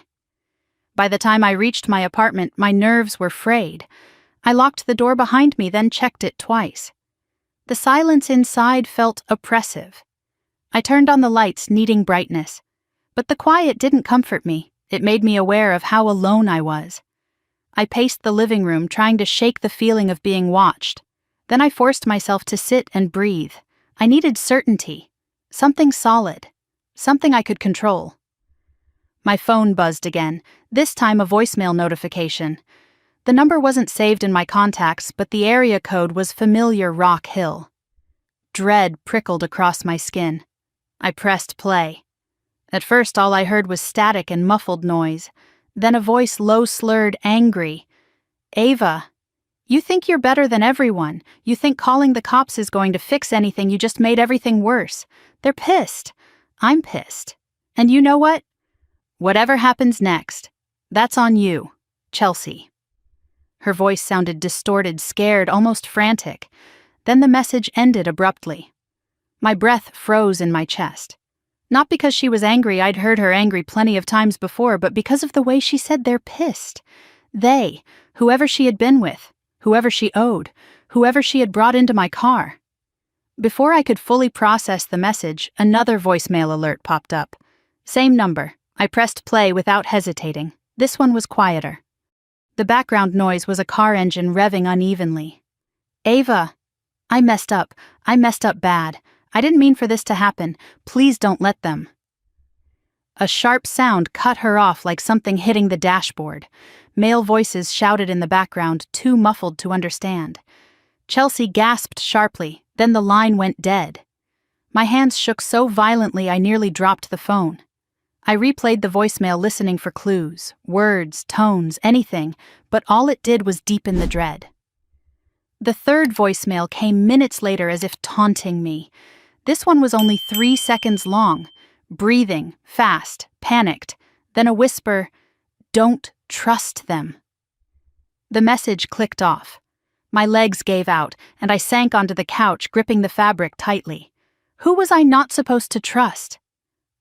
By the time I reached my apartment, my nerves were frayed. I locked the door behind me, then checked it twice. The silence inside felt oppressive. I turned on the lights, needing brightness. But the quiet didn't comfort me. It made me aware of how alone I was. I paced the living room, trying to shake the feeling of being watched. Then I forced myself to sit and breathe. I needed certainty. Something solid. Something I could control. My phone buzzed again, this time a voicemail notification. The number wasn't saved in my contacts, but the area code was familiar, Rock Hill. Dread prickled across my skin. I pressed play. At first, all I heard was static and muffled noise. Then a voice, low, slurred, angry. "Ava, you think you're better than everyone. You think calling the cops is going to fix anything. You just made everything worse. They're pissed. I'm pissed. And you know what? Whatever happens next, that's on you, Chelsea." Her voice sounded distorted, scared, almost frantic. Then the message ended abruptly. My breath froze in my chest. Not because she was angry, I'd heard her angry plenty of times before, but because of the way she said they're pissed. They, whoever she had been with, whoever she owed, whoever she had brought into my car. Before I could fully process the message, another voicemail alert popped up. Same number. I pressed play without hesitating. This one was quieter. The background noise was a car engine revving unevenly. "Ava, I messed up. I messed up bad. I didn't mean for this to happen. Please don't let them." A sharp sound cut her off like something hitting the dashboard. Male voices shouted in the background, too muffled to understand. Chelsea gasped sharply, then the line went dead. My hands shook so violently I nearly dropped the phone. I replayed the voicemail listening for clues, words, tones, anything, but all it did was deepen the dread. The third voicemail came minutes later as if taunting me. This one was only 3 seconds long, breathing, fast, panicked, then a whisper, "Don't trust them." The message clicked off. My legs gave out, and I sank onto the couch, gripping the fabric tightly. Who was I not supposed to trust?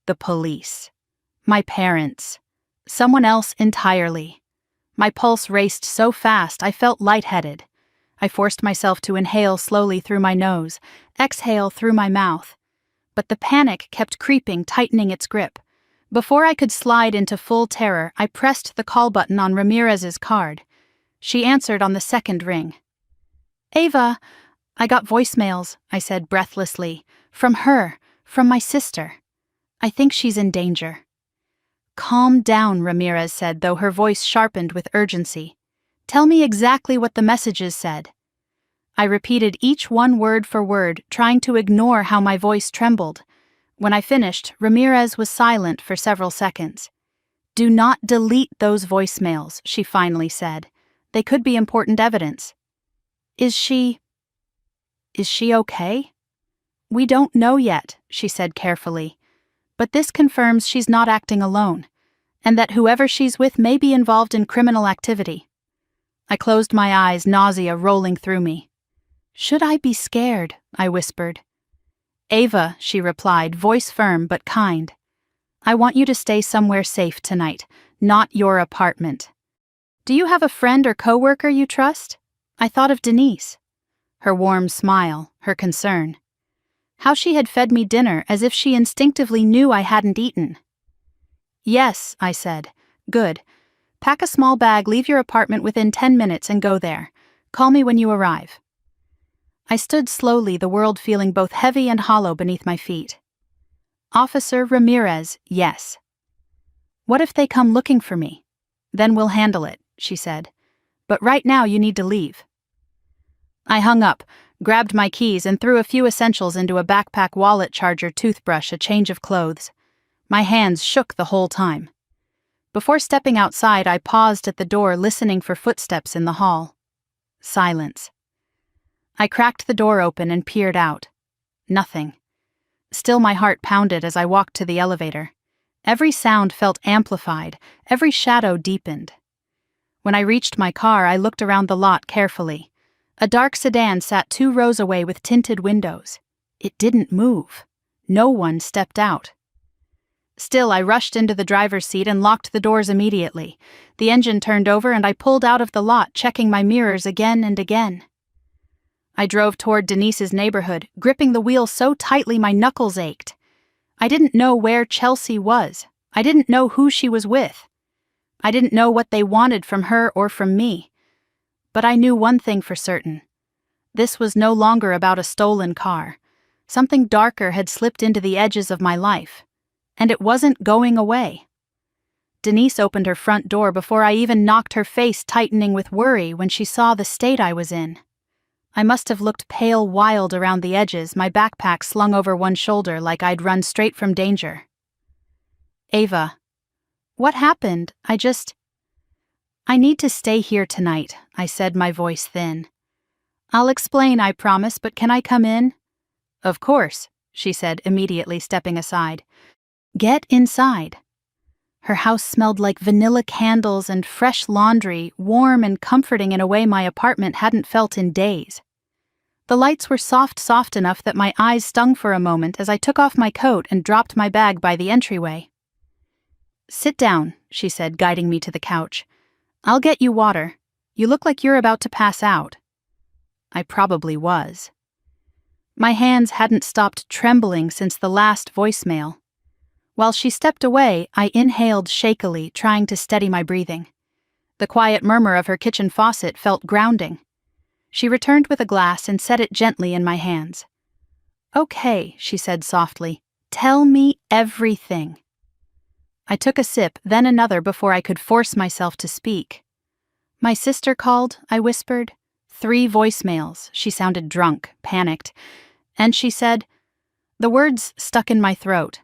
The police. My parents. Someone else entirely. My pulse raced so fast I felt lightheaded. I forced myself to inhale slowly through my nose, exhale through my mouth. But the panic kept creeping, tightening its grip. Before I could slide into full terror, I pressed the call button on Ramirez's card. She answered on the second ring. "Ava, I got voicemails," I said breathlessly. "From her, from my sister. I think she's in danger." "Calm down," Ramirez said, though her voice sharpened with urgency. "Tell me exactly what the messages said." I repeated each one word for word, trying to ignore how my voice trembled. When I finished, Ramirez was silent for several seconds. "Do not delete those voicemails," she finally said. "They could be important evidence." Is she okay?" "We don't know yet," she said carefully. "But this confirms she's not acting alone, and that whoever she's with may be involved in criminal activity." I closed my eyes, nausea rolling through me. "Should I be scared?" I whispered. "Ava," she replied, voice firm but kind. "I want you to stay somewhere safe tonight, not your apartment. Do you have a friend or coworker you trust?" I thought of Denise. Her warm smile, her concern. How she had fed me dinner as if she instinctively knew I hadn't eaten. "Yes," I said. "Good. Pack a small bag, leave your apartment within 10 minutes and go there. Call me when you arrive." I stood slowly, the world feeling both heavy and hollow beneath my feet. "Officer Ramirez, yes." "What if they come looking for me?" "Then we'll handle it," she said. "But right now you need to leave." I hung up, grabbed my keys, and threw a few essentials into a backpack: wallet, charger, toothbrush, a change of clothes. My hands shook the whole time. Before stepping outside, I paused at the door, listening for footsteps in the hall. Silence. I cracked the door open and peered out. Nothing. Still, my heart pounded as I walked to the elevator. Every sound felt amplified, every shadow deepened. When I reached my car, I looked around the lot carefully. A dark sedan sat 2 rows away with tinted windows. It didn't move. No one stepped out. Still, I rushed into the driver's seat and locked the doors immediately. The engine turned over and I pulled out of the lot, checking my mirrors again and again. I drove toward Denise's neighborhood, gripping the wheel so tightly my knuckles ached. I didn't know where Chelsea was. I didn't know who she was with. I didn't know what they wanted from her or from me. But I knew one thing for certain. This was no longer about a stolen car. Something darker had slipped into the edges of my life. And it wasn't going away. Denise opened her front door before I even knocked, her face tightening with worry when she saw the state I was in. I must have looked pale wild around the edges, my backpack slung over one shoulder like I'd run straight from danger. "Ava, what happened? I need to stay here tonight," I said, my voice thin. "I'll explain, I promise, but can I come in?" "Of course," she said, immediately stepping aside. "Get inside." Her house smelled like vanilla candles and fresh laundry, warm and comforting in a way my apartment hadn't felt in days. The lights were soft enough that my eyes stung for a moment as I took off my coat and dropped my bag by the entryway. "Sit down," she said, guiding me to the couch. "I'll get you water. You look like you're about to pass out." I probably was. My hands hadn't stopped trembling since the last voicemail. While she stepped away, I inhaled shakily, trying to steady my breathing. The quiet murmur of her kitchen faucet felt grounding. She returned with a glass and set it gently in my hands. "Okay," she said softly. "Tell me everything." I took a sip, then another before I could force myself to speak. My sister called, I whispered. 3 voicemails. She sounded drunk, panicked. And she said, the words stuck in my throat.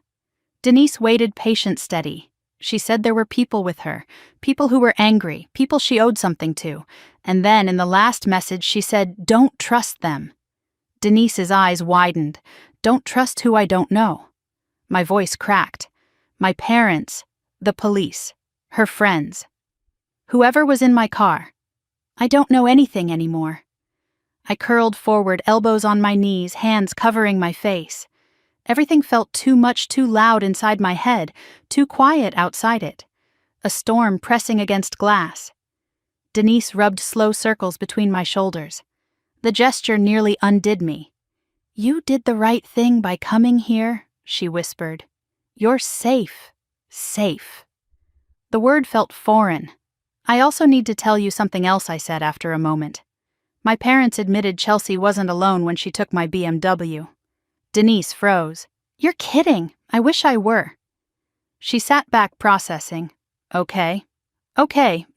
Denise waited patient steady. She said there were people with her, people who were angry, people she owed something to. And then in the last message she said, don't trust them. Denise's eyes widened. Don't trust who I don't know. My voice cracked. My parents, the police, her friends. Whoever was in my car. I don't know anything anymore. I curled forward, elbows on my knees, hands covering my face. Everything felt too much, too loud inside my head, too quiet outside it. A storm pressing against glass. Denise rubbed slow circles between my shoulders. The gesture nearly undid me. You did the right thing by coming here, she whispered. You're safe. Safe. The word felt foreign. I also need to tell you something else, I said after a moment. My parents admitted Chelsea wasn't alone when she took my BMW. Denise froze. You're kidding. I wish I were. She sat back processing. Okay,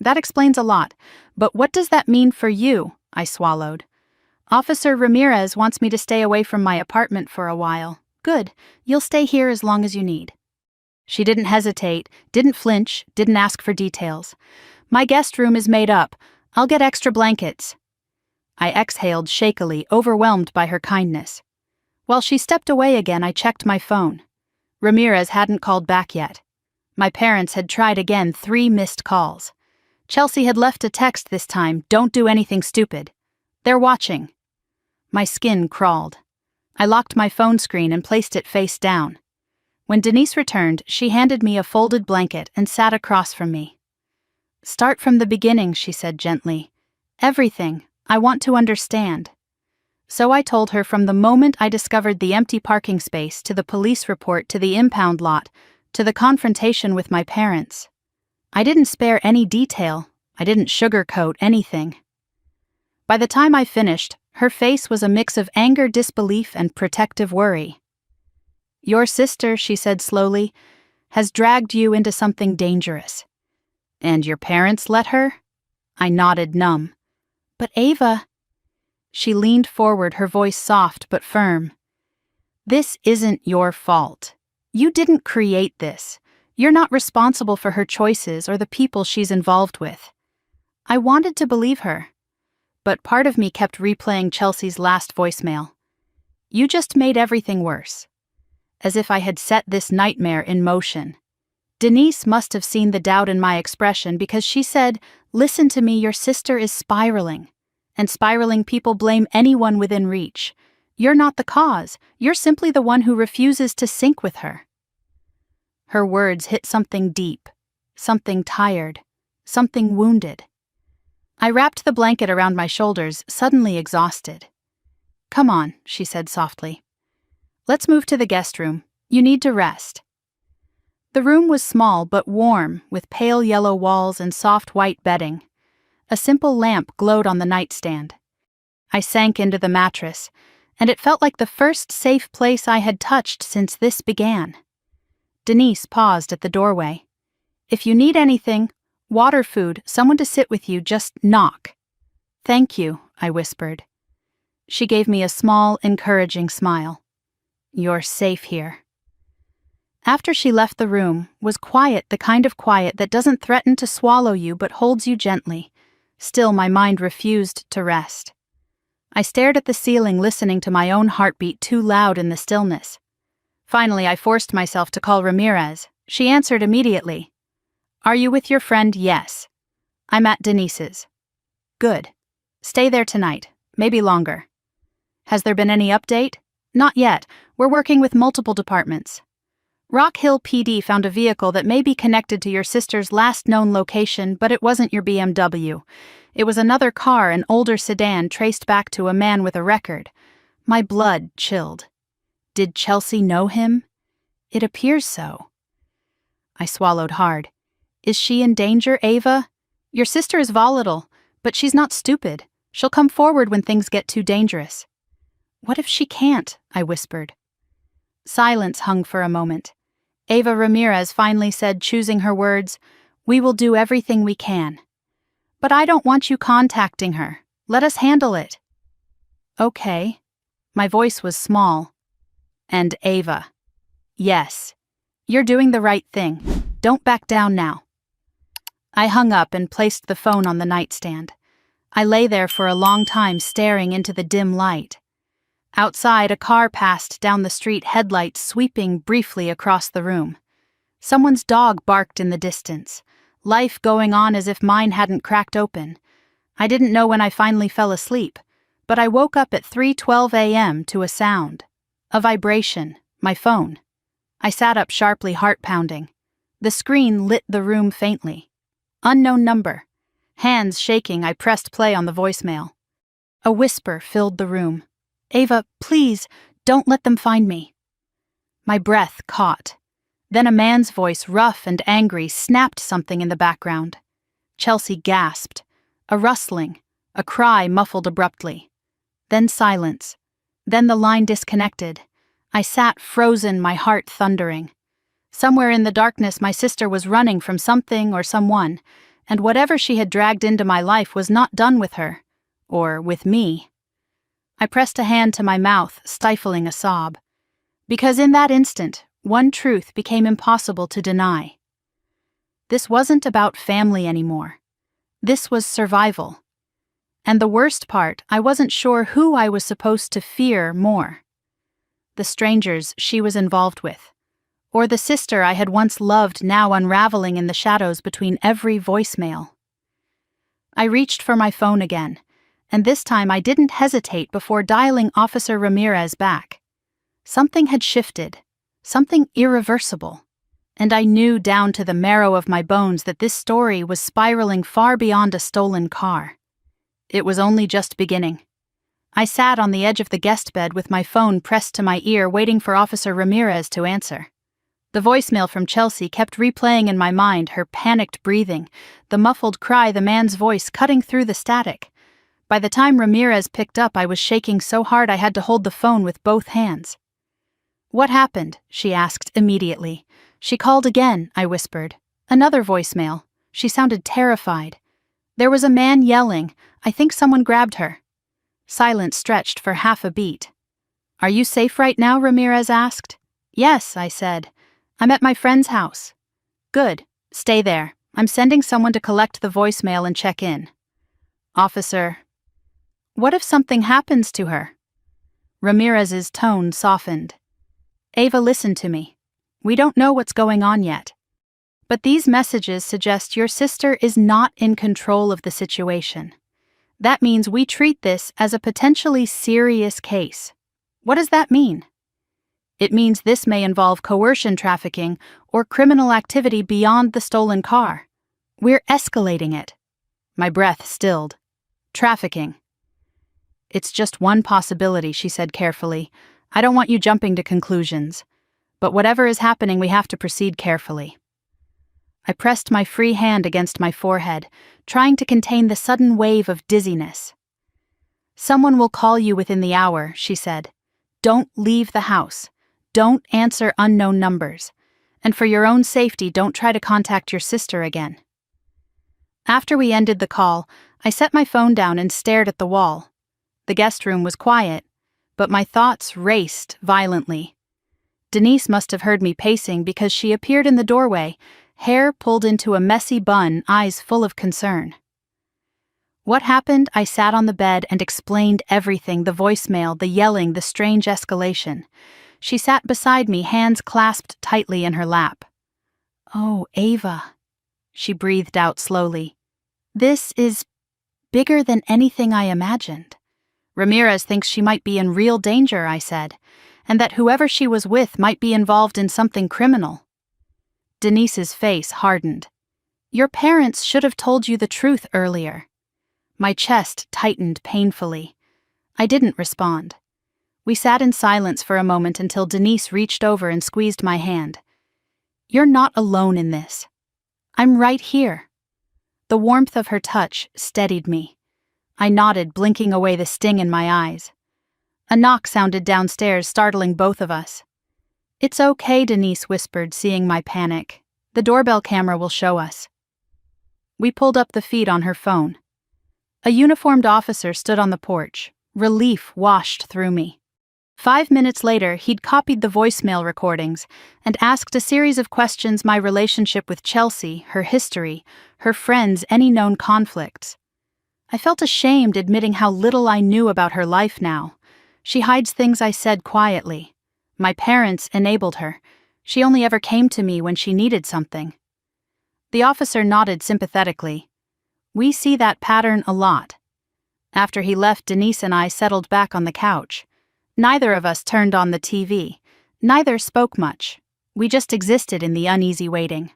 that explains a lot. But what does that mean for you? I swallowed. Officer Ramirez wants me to stay away from my apartment for a while. Good. You'll stay here as long as you need. She didn't hesitate, didn't flinch, didn't ask for details. My guest room is made up. I'll get extra blankets. I exhaled shakily, overwhelmed by her kindness. While she stepped away again, I checked my phone. Ramirez hadn't called back yet. My parents had tried again, 3 missed calls. Chelsea had left a text this time, don't do anything stupid. They're watching. My skin crawled. I locked my phone screen and placed it face down. When Denise returned, she handed me a folded blanket and sat across from me. Start from the beginning, she said gently. Everything. I want to understand. So I told her from the moment I discovered the empty parking space to the police report to the impound lot to the confrontation with my parents. I didn't spare any detail. I didn't sugarcoat anything. By the time I finished, her face was a mix of anger, disbelief, and protective worry. Your sister, she said slowly, has dragged you into something dangerous. And your parents let her? I nodded numb. But Ava... She leaned forward, her voice soft but firm. This isn't your fault. You didn't create this. You're not responsible for her choices or the people she's involved with. I wanted to believe her. But part of me kept replaying Chelsea's last voicemail. You just made everything worse. As if I had set this nightmare in motion. Denise must have seen the doubt in my expression because she said, listen to me, your sister is spiraling. And spiraling people blame anyone within reach. You're not the cause. You're simply the one who refuses to sync with her. Her words hit something deep, something tired, something wounded. I wrapped the blanket around my shoulders, suddenly exhausted. Come on, she said softly. Let's move to the guest room. You need to rest. The room was small but warm, with pale yellow walls and soft white bedding. A simple lamp glowed on the nightstand. I sank into the mattress, and it felt like the first safe place I had touched since this began. Denise paused at the doorway. If you need anything, water, food, someone to sit with you, just knock. Thank you, I whispered. She gave me a small, encouraging smile. You're safe here. After she left the room, was quiet, the kind of quiet that doesn't threaten to swallow you but holds you gently. Still, my mind refused to rest. I stared at the ceiling, listening to my own heartbeat too loud in the stillness. Finally, I forced myself to call Ramirez. She answered immediately. Are you with your friend? Yes. I'm at Denise's. Good. Stay there tonight, maybe longer. Has there been any update? Not yet. We're working with multiple departments. Rock Hill PD found a vehicle that may be connected to your sister's last known location, but it wasn't your BMW. It was another car, an older sedan traced back to a man with a record. My blood chilled. Did Chelsea know him? It appears so. I swallowed hard. Is she in danger, Ava? Your sister is volatile, but she's not stupid. She'll come forward when things get too dangerous. What if she can't? I whispered. Silence hung for a moment. Ava Ramirez finally said, choosing her words, "We will do everything we can. But I don't want you contacting her. Let us handle it." "Okay." My voice was small. "And Ava, yes, you're doing the right thing. Don't back down now." I hung up and placed the phone on the nightstand. I lay there for a long time staring into the dim light. Outside, a car passed down the street, headlights sweeping briefly across the room. Someone's dog barked in the distance, life going on as if mine hadn't cracked open. I didn't know when I finally fell asleep, but I woke up at 3:12 a.m. to a sound. A vibration, my phone. I sat up sharply, heart pounding. The screen lit the room faintly. Unknown number. Hands shaking, I pressed play on the voicemail. A whisper filled the room. "Ava, please, don't let them find me." My breath caught. Then a man's voice, rough and angry, snapped something in the background. Chelsea gasped. A rustling, a cry muffled abruptly. Then silence. Then the line disconnected. I sat frozen, my heart thundering. Somewhere in the darkness, my sister was running from something or someone, and whatever she had dragged into my life was not done with her, or with me. I pressed a hand to my mouth, stifling a sob. Because in that instant, one truth became impossible to deny. This wasn't about family anymore. This was survival. And the worst part, I wasn't sure who I was supposed to fear more. The strangers she was involved with, or the sister I had once loved, now unraveling in the shadows between every voicemail. I reached for my phone again, and this time I didn't hesitate before dialing Officer Ramirez back. Something had shifted, something irreversible, and I knew down to the marrow of my bones that this story was spiraling far beyond a stolen car. It was only just beginning. I sat on the edge of the guest bed with my phone pressed to my ear, waiting for Officer Ramirez to answer. The voicemail from Chelsea kept replaying in my mind, her panicked breathing, the muffled cry, the man's voice cutting through the static. By the time Ramirez picked up, I was shaking so hard I had to hold the phone with both hands. "What happened?" she asked immediately. "She called again," I whispered. Another voicemail. She sounded terrified. "There was a man yelling. I think someone grabbed her." Silence stretched for half a beat. "Are you safe right now?" Ramirez asked. "Yes," I said. "I'm at my friend's house." "Good. Stay there. I'm sending someone to collect the voicemail and check in." "Officer, what if something happens to her?" Ramirez's tone softened. "Ava, listen to me. We don't know what's going on yet. But these messages suggest your sister is not in control of the situation. That means we treat this as a potentially serious case." "What does that mean?" "It means this may involve coercion, trafficking, or criminal activity beyond the stolen car. We're escalating it." My breath stilled. "Trafficking." "It's just one possibility," she said carefully. "I don't want you jumping to conclusions. But whatever is happening, we have to proceed carefully." I pressed my free hand against my forehead, trying to contain the sudden wave of dizziness. "Someone will call you within the hour," she said. "Don't leave the house. Don't answer unknown numbers. And for your own safety, don't try to contact your sister again." After we ended the call, I set my phone down and stared at the wall. The guest room was quiet, but my thoughts raced violently. Denise must have heard me pacing because she appeared in the doorway, hair pulled into a messy bun, eyes full of concern. What happened? I sat on the bed and explained everything, the voicemail, the yelling, the strange escalation. She sat beside me, hands clasped tightly in her lap. "Oh, Ava," she breathed out slowly. "This is bigger than anything I imagined. Ramirez thinks she might be in real danger," I said, "and that whoever she was with might be involved in something criminal." Denise's face hardened. "Your parents should have told you the truth earlier." My chest tightened painfully. I didn't respond. We sat in silence for a moment until Denise reached over and squeezed my hand. "You're not alone in this. I'm right here." The warmth of her touch steadied me. I nodded, blinking away the sting in my eyes. A knock sounded downstairs, startling both of us. "It's okay," Denise whispered, seeing my panic. "The doorbell camera will show us." We pulled up the feed on her phone. A uniformed officer stood on the porch. Relief washed through me. 5 minutes later, he'd copied the voicemail recordings and asked a series of questions: my relationship with Chelsea, her history, her friends, any known conflicts. I felt ashamed admitting how little I knew about her life now. She hides things I said quietly. My parents enabled her. She only ever came to me when she needed something. The officer nodded sympathetically. "We see that pattern a lot." After he left, Denise and I settled back on the couch. Neither of us turned on the TV. Neither spoke much. We just existed in the uneasy waiting.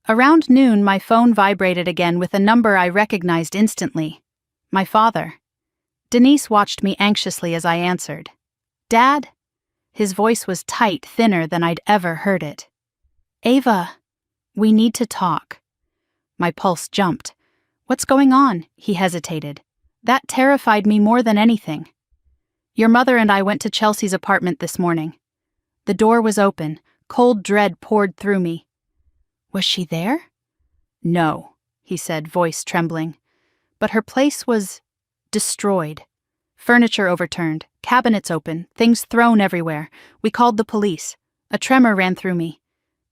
Around noon, my phone vibrated again with a number I recognized instantly. My father. Denise watched me anxiously as I answered. "Dad?" His voice was tight, thinner than I'd ever heard it. "Ava, we need to talk." My pulse jumped. "What's going on?" He hesitated. That terrified me more than anything. "Your mother and I went to Chelsea's apartment this morning." The door was open. Cold dread poured through me. "Was she there?" "No," he said, voice trembling. "But her place was destroyed. Furniture overturned, cabinets open, things thrown everywhere. We called the police. A tremor ran through me.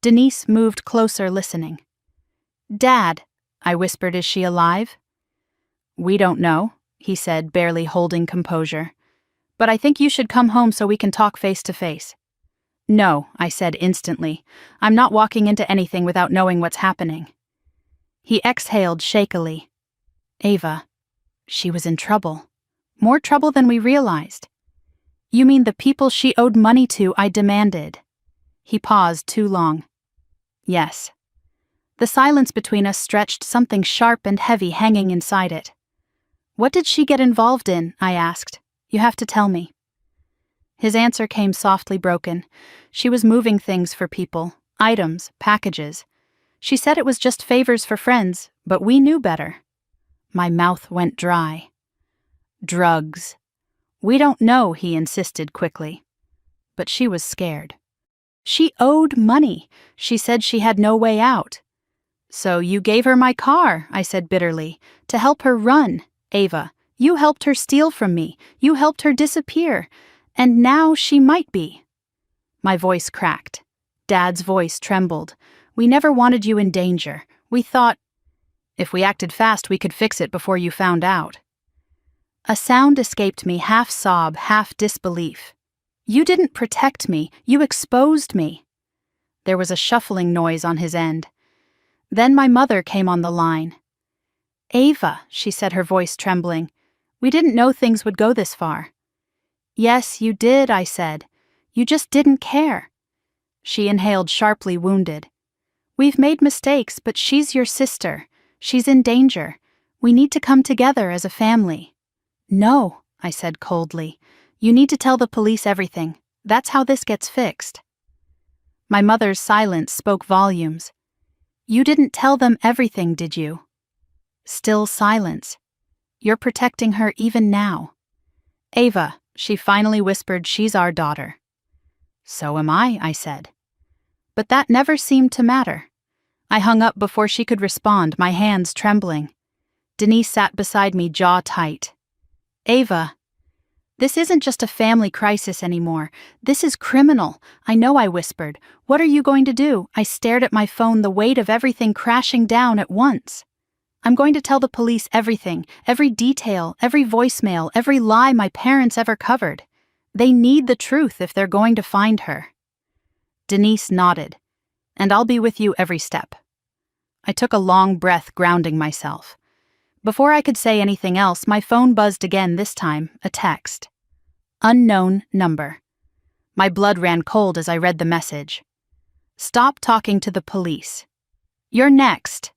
Denise moved closer, listening. "Dad," I whispered, "is she alive?" "We don't know," he said, barely holding composure. "But I think you should come home so we can talk face to face." "No," I said instantly. "I'm not walking into anything without knowing what's happening." He exhaled shakily. "Ava, she was in trouble. More trouble than we realized." "You mean the people she owed money to?" I demanded. He paused too long. "Yes." The silence between us stretched, something sharp and heavy hanging inside it. "What did she get involved in?" I asked. "You have to tell me." His answer came softly broken. She was moving things for people, items, packages. She said it was just favors for friends, but we knew better. My mouth went dry. "Drugs." "We don't know," he insisted quickly. But she was scared. "She owed money. She said she had no way out." "So you gave her my car," I said bitterly, "to help her run. Ava, you helped her steal from me. You helped her disappear. And now she might be." My voice cracked. Dad's voice trembled. "We never wanted you in danger. We thought, if we acted fast, we could fix it before you found out." A sound escaped me, half sob, half disbelief. "You didn't protect me. You exposed me." There was a shuffling noise on his end. Then my mother came on the line. "Ava," she said, her voice trembling, "we didn't know things would go this far." "Yes, you did," I said. "You just didn't care." She inhaled sharply, wounded. "We've made mistakes, but she's your sister. She's in danger. We need to come together as a family." "No," I said coldly. "You need to tell the police everything. That's how this gets fixed." My mother's silence spoke volumes. "You didn't tell them everything, did you?" Still silence. "You're protecting her even now." "Ava," she finally whispered, "she's our daughter." "So am I said. But that never seemed to matter. I hung up before she could respond, my hands trembling. Denise sat beside me, jaw tight. "Ava, this isn't just a family crisis anymore. This is criminal." "I know," I whispered. "What are you going to do?" I stared at my phone, the weight of everything crashing down at once. "I'm going to tell the police everything, every detail, every voicemail, every lie my parents ever covered. They need the truth if they're going to find her." Denise nodded. "And I'll be with you every step." I took a long breath, grounding myself. Before I could say anything else, my phone buzzed again, this time a text. "Unknown number." My blood ran cold as I read the message. "Stop talking to the police. You're next."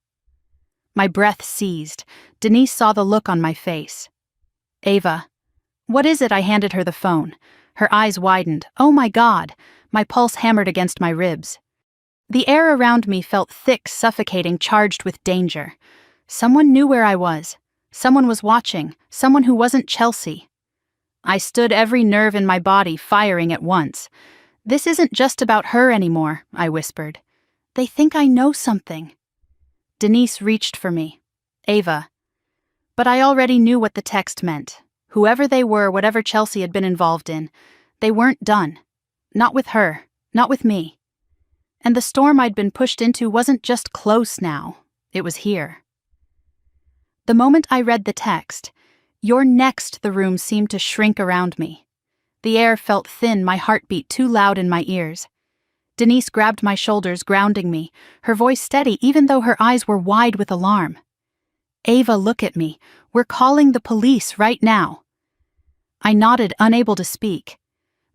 My breath seized. Denise saw the look on my face. "Ava." "What is it?" I handed her the phone. Her eyes widened. "Oh my God!" My pulse hammered against my ribs. The air around me felt thick, suffocating, charged with danger. Someone knew where I was. Someone was watching. Someone who wasn't Chelsea. I stood, every nerve in my body firing at once. This isn't just about her anymore, I whispered. They think I know something. Denise reached for me. Ava. But I already knew what the text meant. Whoever they were, whatever Chelsea had been involved in, they weren't done. Not with her. Not with me. And the storm I'd been pushed into wasn't just close now. It was here. The moment I read the text, "You're next," the room seemed to shrink around me. The air felt thin, my heartbeat too loud in my ears. Denise grabbed my shoulders, grounding me, her voice steady even though her eyes were wide with alarm. "Ava, look at me. We're calling the police right now." I nodded, unable to speak.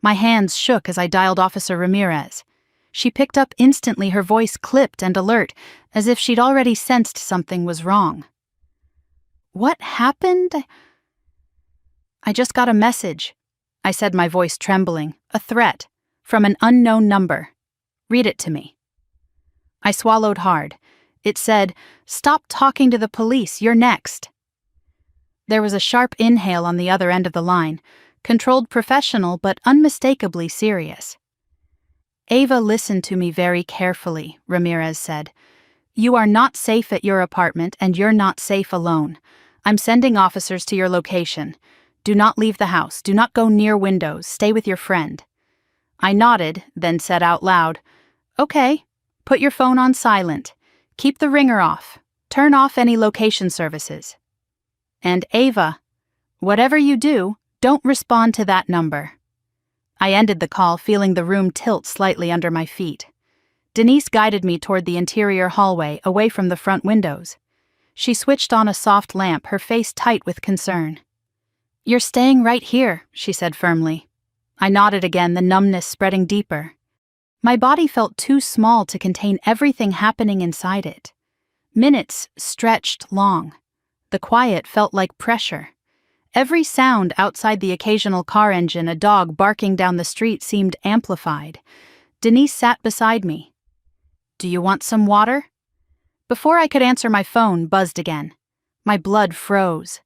My hands shook as I dialed Officer Ramirez. She picked up instantly, her voice clipped and alert, as if she'd already sensed something was wrong. "What happened?" "I just got a message," I said, my voice trembling. "A threat. From an unknown number. Read it to me." I swallowed hard. It said, "Stop talking to the police, you're next." There was a sharp inhale on the other end of the line, controlled, professional, but unmistakably serious. "Ava, listen to me very carefully," Ramirez said. "You are not safe at your apartment, and you're not safe alone. I'm sending officers to your location. Do not leave the house. Do not go near windows. Stay with your friend." I nodded, then said out loud, "Okay, put your phone on silent. Keep the ringer off. Turn off any location services. And Ava, whatever you do, don't respond to that number." I ended the call, feeling the room tilt slightly under my feet. Denise guided me toward the interior hallway, away from the front windows. She switched on a soft lamp, her face tight with concern. "You're staying right here," she said firmly. I nodded again, the numbness spreading deeper. My body felt too small to contain everything happening inside it. Minutes stretched long. The quiet felt like pressure. Every sound outside the occasional car engine, a dog barking down the street, seemed amplified. Denise sat beside me. "Do you want some water?" Before I could answer, my phone buzzed again. My blood froze.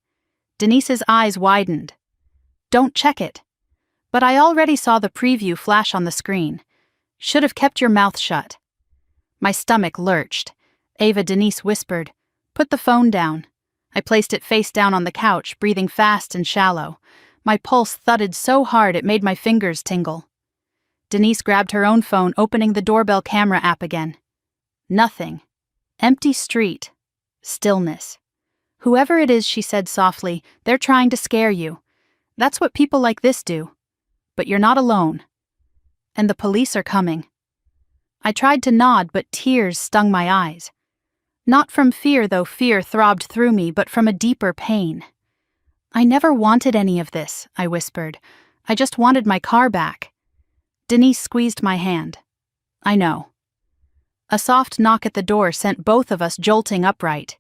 Denise's eyes widened. "Don't check it." But I already saw the preview flash on the screen. "Should have kept your mouth shut." My stomach lurched. "Ava," Denise whispered, "put the phone down." I placed it face down on the couch, breathing fast and shallow. My pulse thudded so hard it made my fingers tingle. Denise grabbed her own phone, opening the doorbell camera app again. Nothing. Empty street. Stillness. "Whoever it is," she said softly, "they're trying to scare you. That's what people like this do. But you're not alone. And the police are coming." I tried to nod, but tears stung my eyes. Not from fear, though fear throbbed through me, but from a deeper pain. "I never wanted any of this," I whispered. "I just wanted my car back." Denise squeezed my hand. "I know." A soft knock at the door sent both of us jolting upright.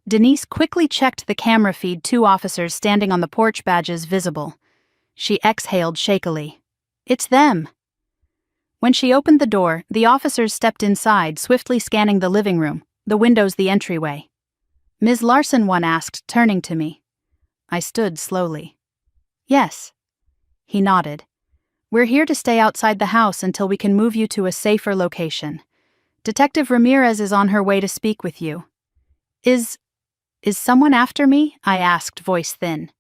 Denise quickly checked the camera feed, 2 officers standing on the porch, badges visible. She exhaled shakily. "It's them." When she opened the door, the officers stepped inside, swiftly scanning the living room, the windows, the entryway. "Ms. Larson," one asked, turning to me. I stood slowly. "Yes." He nodded. "We're here to stay outside the house until we can move you to a safer location. Detective Ramirez is on her way to speak with you." Is someone after me?" I asked, voice thin.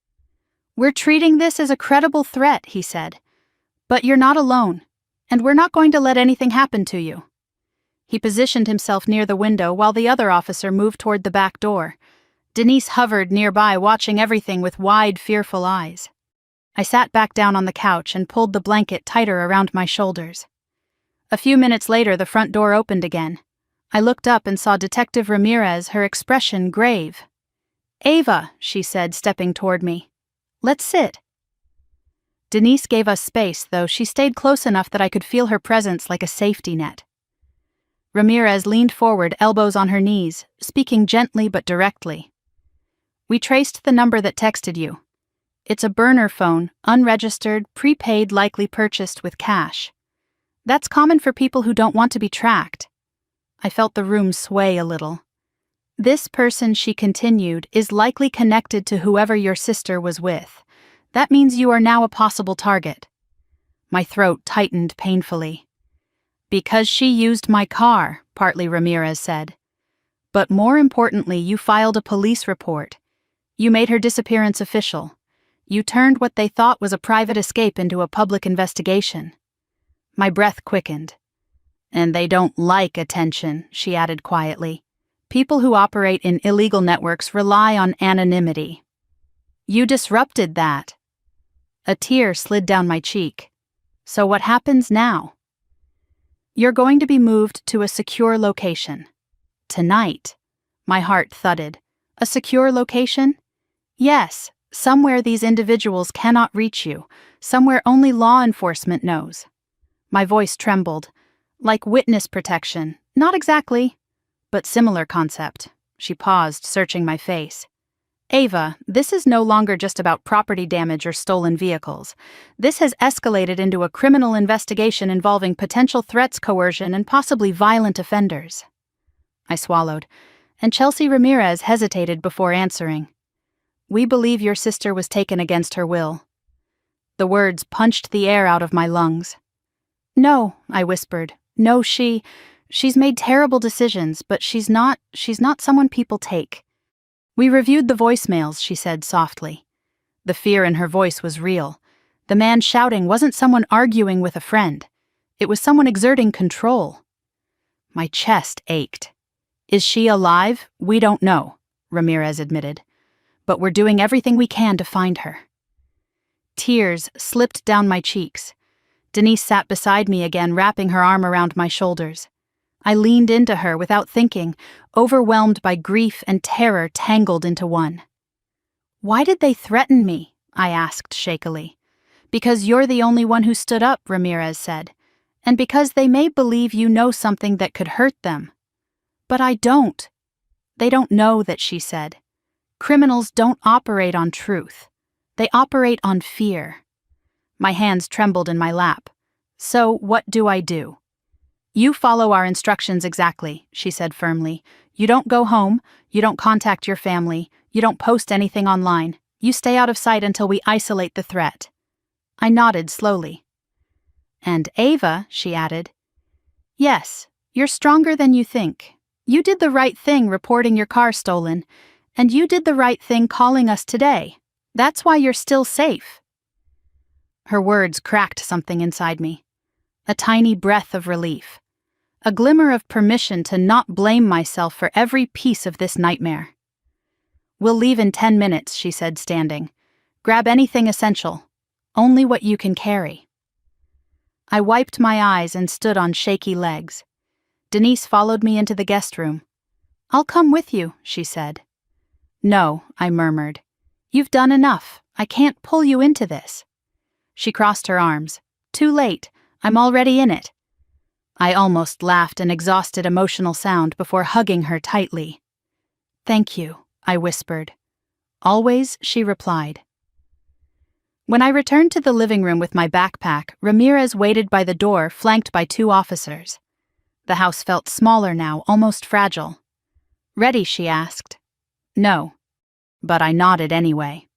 "We're treating this as a credible threat," he said. "But you're not alone, and we're not going to let anything happen to you." He positioned himself near the window while the other officer moved toward the back door. Denise hovered nearby, watching everything with wide, fearful eyes. I sat back down on the couch and pulled the blanket tighter around my shoulders. A few minutes later, the front door opened again. I looked up and saw Detective Ramirez, her expression grave. "Ava," she said, stepping toward me. "Let's sit." Denise gave us space, though she stayed close enough that I could feel her presence like a safety net. Ramirez leaned forward, elbows on her knees, speaking gently but directly. "We traced the number that texted you. It's a burner phone, unregistered, prepaid, likely purchased with cash. That's common for people who don't want to be tracked." I felt the room sway a little. "This person," she continued, "is likely connected to whoever your sister was with. That means you are now a possible target." My throat tightened painfully. Because she used my car, partly Ramirez said. But more importantly, you filed a police report. You made her disappearance official. You turned what they thought was a private escape into a public investigation. My breath quickened. And they don't like attention, she added quietly. People who operate in illegal networks rely on anonymity. You disrupted that. A tear slid down my cheek. So what happens now? You're going to be moved to a secure location. Tonight. My heart thudded. A secure location? Yes, somewhere these individuals cannot reach you, somewhere only law enforcement knows. My voice trembled. Like witness protection. Not exactly, but similar concept. She paused, searching my face. Ava, this is no longer just about property damage or stolen vehicles. This has escalated into a criminal investigation involving potential threats, coercion, and possibly violent offenders. I swallowed, and Chelsea Ramirez hesitated before answering. We believe your sister was taken against her will. The words punched the air out of my lungs. No, I whispered. No, she's made terrible decisions, but she's not someone people take. We reviewed the voicemails, she said softly. The fear in her voice was real. The man shouting wasn't someone arguing with a friend. It was someone exerting control. My chest ached. Is she alive? We don't know, Ramirez admitted. But we're doing everything we can to find her. Tears slipped down my cheeks. Denise sat beside me again, wrapping her arm around my shoulders. I leaned into her without thinking, overwhelmed by grief and terror tangled into one. Why did they threaten me? I asked shakily. Because you're the only one who stood up, Ramirez said. And because they may believe you know something that could hurt them. But I don't. They don't know that, she said. Criminals don't operate on truth. They operate on fear. My hands trembled in my lap. So what do I do? You follow our instructions exactly, she said firmly. You don't go home, you don't contact your family, you don't post anything online. You stay out of sight until we isolate the threat. I nodded slowly. And Ava, she added. Yes, you're stronger than you think. You did the right thing reporting your car stolen, and you did the right thing calling us today. That's why you're still safe. Her words cracked something inside me. A tiny breath of relief. A glimmer of permission to not blame myself for every piece of this nightmare. We'll leave in 10 minutes, she said, standing. Grab anything essential. Only what you can carry. I wiped my eyes and stood on shaky legs. Denise followed me into the guest room. I'll come with you, she said. No, I murmured. You've done enough. I can't pull you into this. She crossed her arms. Too late. I'm already in it. I almost laughed an exhausted emotional sound before hugging her tightly. Thank you, I whispered. Always, she replied. When I returned to the living room with my backpack, Ramirez waited by the door, flanked by 2 officers. The house felt smaller now, almost fragile. Ready, she asked. No. But I nodded anyway.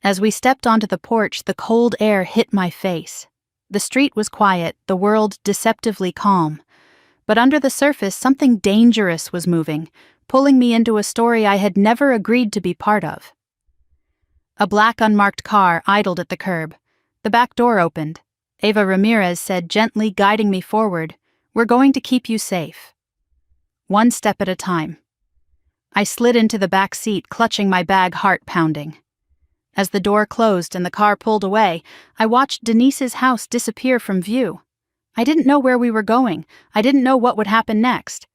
As we stepped onto the porch, the cold air hit my face. The street was quiet, the world deceptively calm. But under the surface, something dangerous was moving, pulling me into a story I had never agreed to be part of. A black unmarked car idled at the curb. The back door opened. Ava Ramirez said, gently guiding me forward, "We're going to keep you safe." One step at a time. I slid into the back seat, clutching my bag, heart pounding. As the door closed and the car pulled away, I watched Denise's house disappear from view. I didn't know where we were going. I didn't know what would happen next.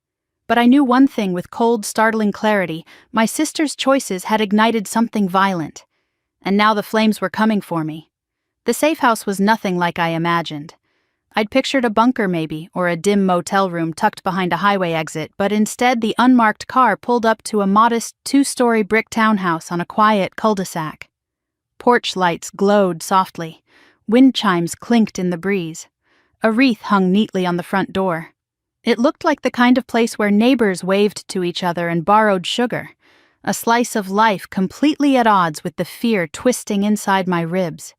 But I knew one thing with cold, startling clarity. My sister's choices had ignited something violent. And now the flames were coming for me. The safe house was nothing like I imagined. I'd pictured a bunker maybe, or a dim motel room tucked behind a highway exit, but instead the unmarked car pulled up to a modest 2-story brick townhouse on a quiet cul-de-sac. Porch lights glowed softly. Wind chimes clinked in the breeze. A wreath hung neatly on the front door. It looked like the kind of place where neighbors waved to each other and borrowed sugar. A slice of life completely at odds with the fear twisting inside my ribs.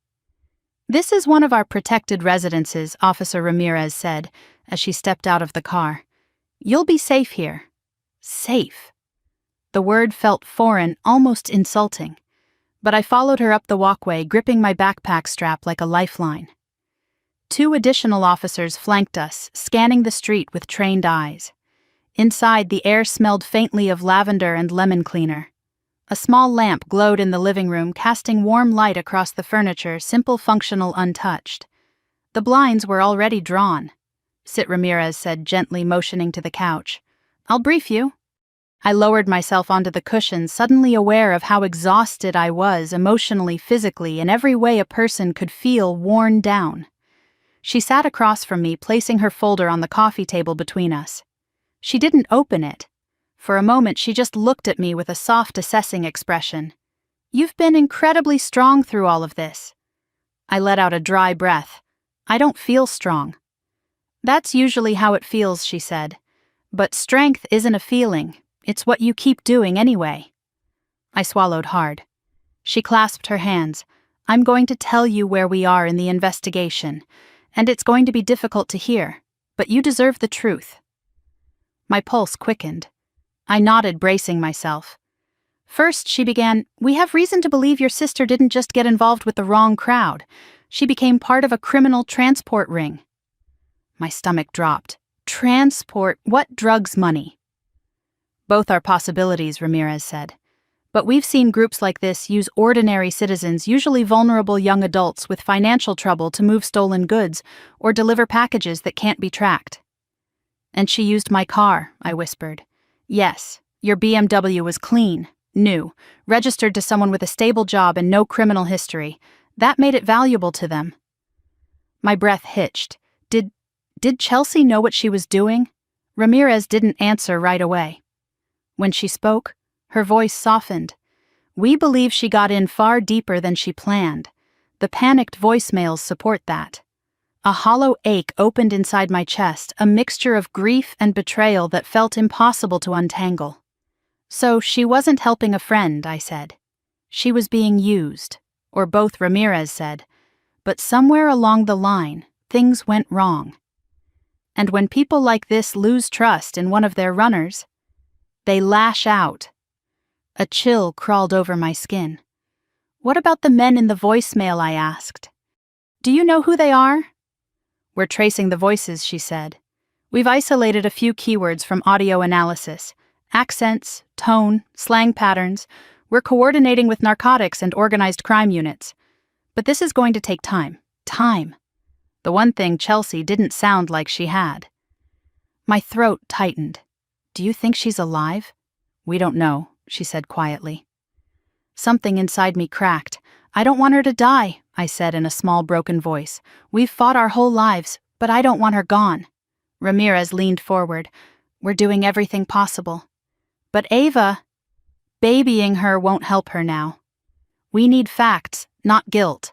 "This is one of our protected residences," Officer Ramirez said as she stepped out of the car. "You'll be safe here." Safe. The word felt foreign, almost insulting. But I followed her up the walkway, gripping my backpack strap like a lifeline. 2 additional officers flanked us, scanning the street with trained eyes. Inside, the air smelled faintly of lavender and lemon cleaner. A small lamp glowed in the living room, casting warm light across the furniture, simple, functional, untouched. The blinds were already drawn. "Sit," Ramirez said, gently motioning to the couch. "I'll brief you." I lowered myself onto the cushions, suddenly aware of how exhausted I was, emotionally, physically, in every way a person could feel worn down. She sat across from me, placing her folder on the coffee table between us. She didn't open it. For a moment, she just looked at me with a soft, assessing expression. "You've been incredibly strong through all of this." I let out a dry breath. "I don't feel strong." "That's usually how it feels," she said. "But strength isn't a feeling. It's what you keep doing anyway." I swallowed hard. She clasped her hands. "I'm going to tell you where we are in the investigation, and it's going to be difficult to hear, but you deserve the truth." My pulse quickened. I nodded, bracing myself. First, she began, "We have reason to believe your sister didn't just get involved with the wrong crowd. She became part of a criminal transport ring." My stomach dropped. "Transport? What drugs money?" "Both are possibilities," Ramirez said. "But we've seen groups like this use ordinary citizens, usually vulnerable young adults with financial trouble, to move stolen goods or deliver packages that can't be tracked." "And she used my car," I whispered. "Yes, your BMW was clean, new, registered to someone with a stable job and no criminal history. That made it valuable to them." My breath hitched. Did Chelsea know what she was doing? Ramirez didn't answer right away. When she spoke, her voice softened. "We believe she got in far deeper than she planned. The panicked voicemails support that." A hollow ache opened inside my chest, a mixture of grief and betrayal that felt impossible to untangle. "So she wasn't helping a friend," I said. "She was being used," or both, Ramirez said. "But somewhere along the line, things went wrong. And when people like this lose trust in one of their runners, they lash out." A chill crawled over my skin. "What about the men in the voicemail?" I asked. "Do you know who they are?" "We're tracing the voices," she said. "We've isolated a few keywords from audio analysis. Accents, tone, slang patterns. We're coordinating with narcotics and organized crime units. But this is going to take time. Time. The one thing Chelsea didn't sound like she had." My throat tightened. "Do you think she's alive?" "We don't know," she said quietly. Something inside me cracked. "I don't want her to die," I said in a small, broken voice. "We've fought our whole lives, but I don't want her gone." Ramirez leaned forward. "We're doing everything possible." "But Ava, babying her won't help her now. We need facts, not guilt."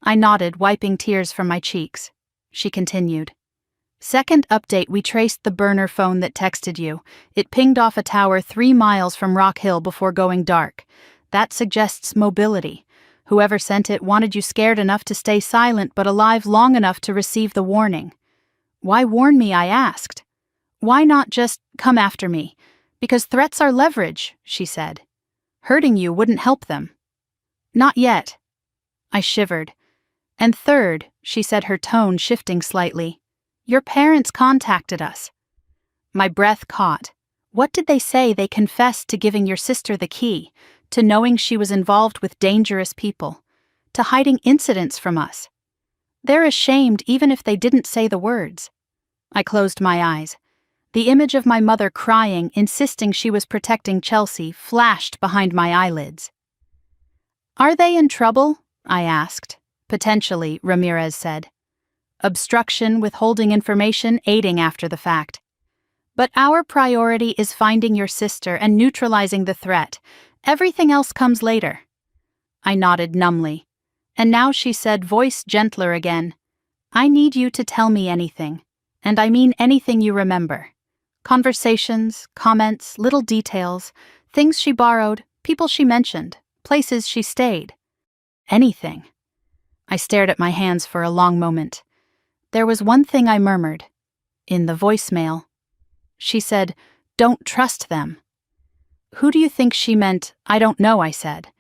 I nodded, wiping tears from my cheeks. She continued. "Second update, we traced the burner phone that texted you. It pinged off a tower 3 miles from Rock Hill before going dark. That suggests mobility. Whoever sent it wanted you scared enough to stay silent but alive long enough to receive the warning." "Why warn me?" I asked. "Why not just come after me? Because threats are leverage," she said. "Hurting you wouldn't help them." "Not yet." I shivered. "And third," she said, her tone shifting slightly, "your parents contacted us." My breath caught. What did they say? They confessed to giving your sister the key, to knowing she was involved with dangerous people, to hiding incidents from us. They're ashamed even if they didn't say the words. I closed my eyes. The image of my mother crying, insisting she was protecting Chelsea, flashed behind my eyelids. "Are they in trouble?" I asked. "Potentially," Ramirez said. "Obstruction, withholding information, aiding after the fact. But our priority is finding your sister and neutralizing the threat. Everything else comes later." I nodded numbly. And now she said, voice gentler again, "I need you to tell me anything, and I mean anything you remember. Conversations, comments, little details, things she borrowed, people she mentioned, places she stayed. Anything." I stared at my hands for a long moment. There was one thing I murmured. In the voicemail. She said, "Don't trust them." Who do you think she meant? I don't know, I said.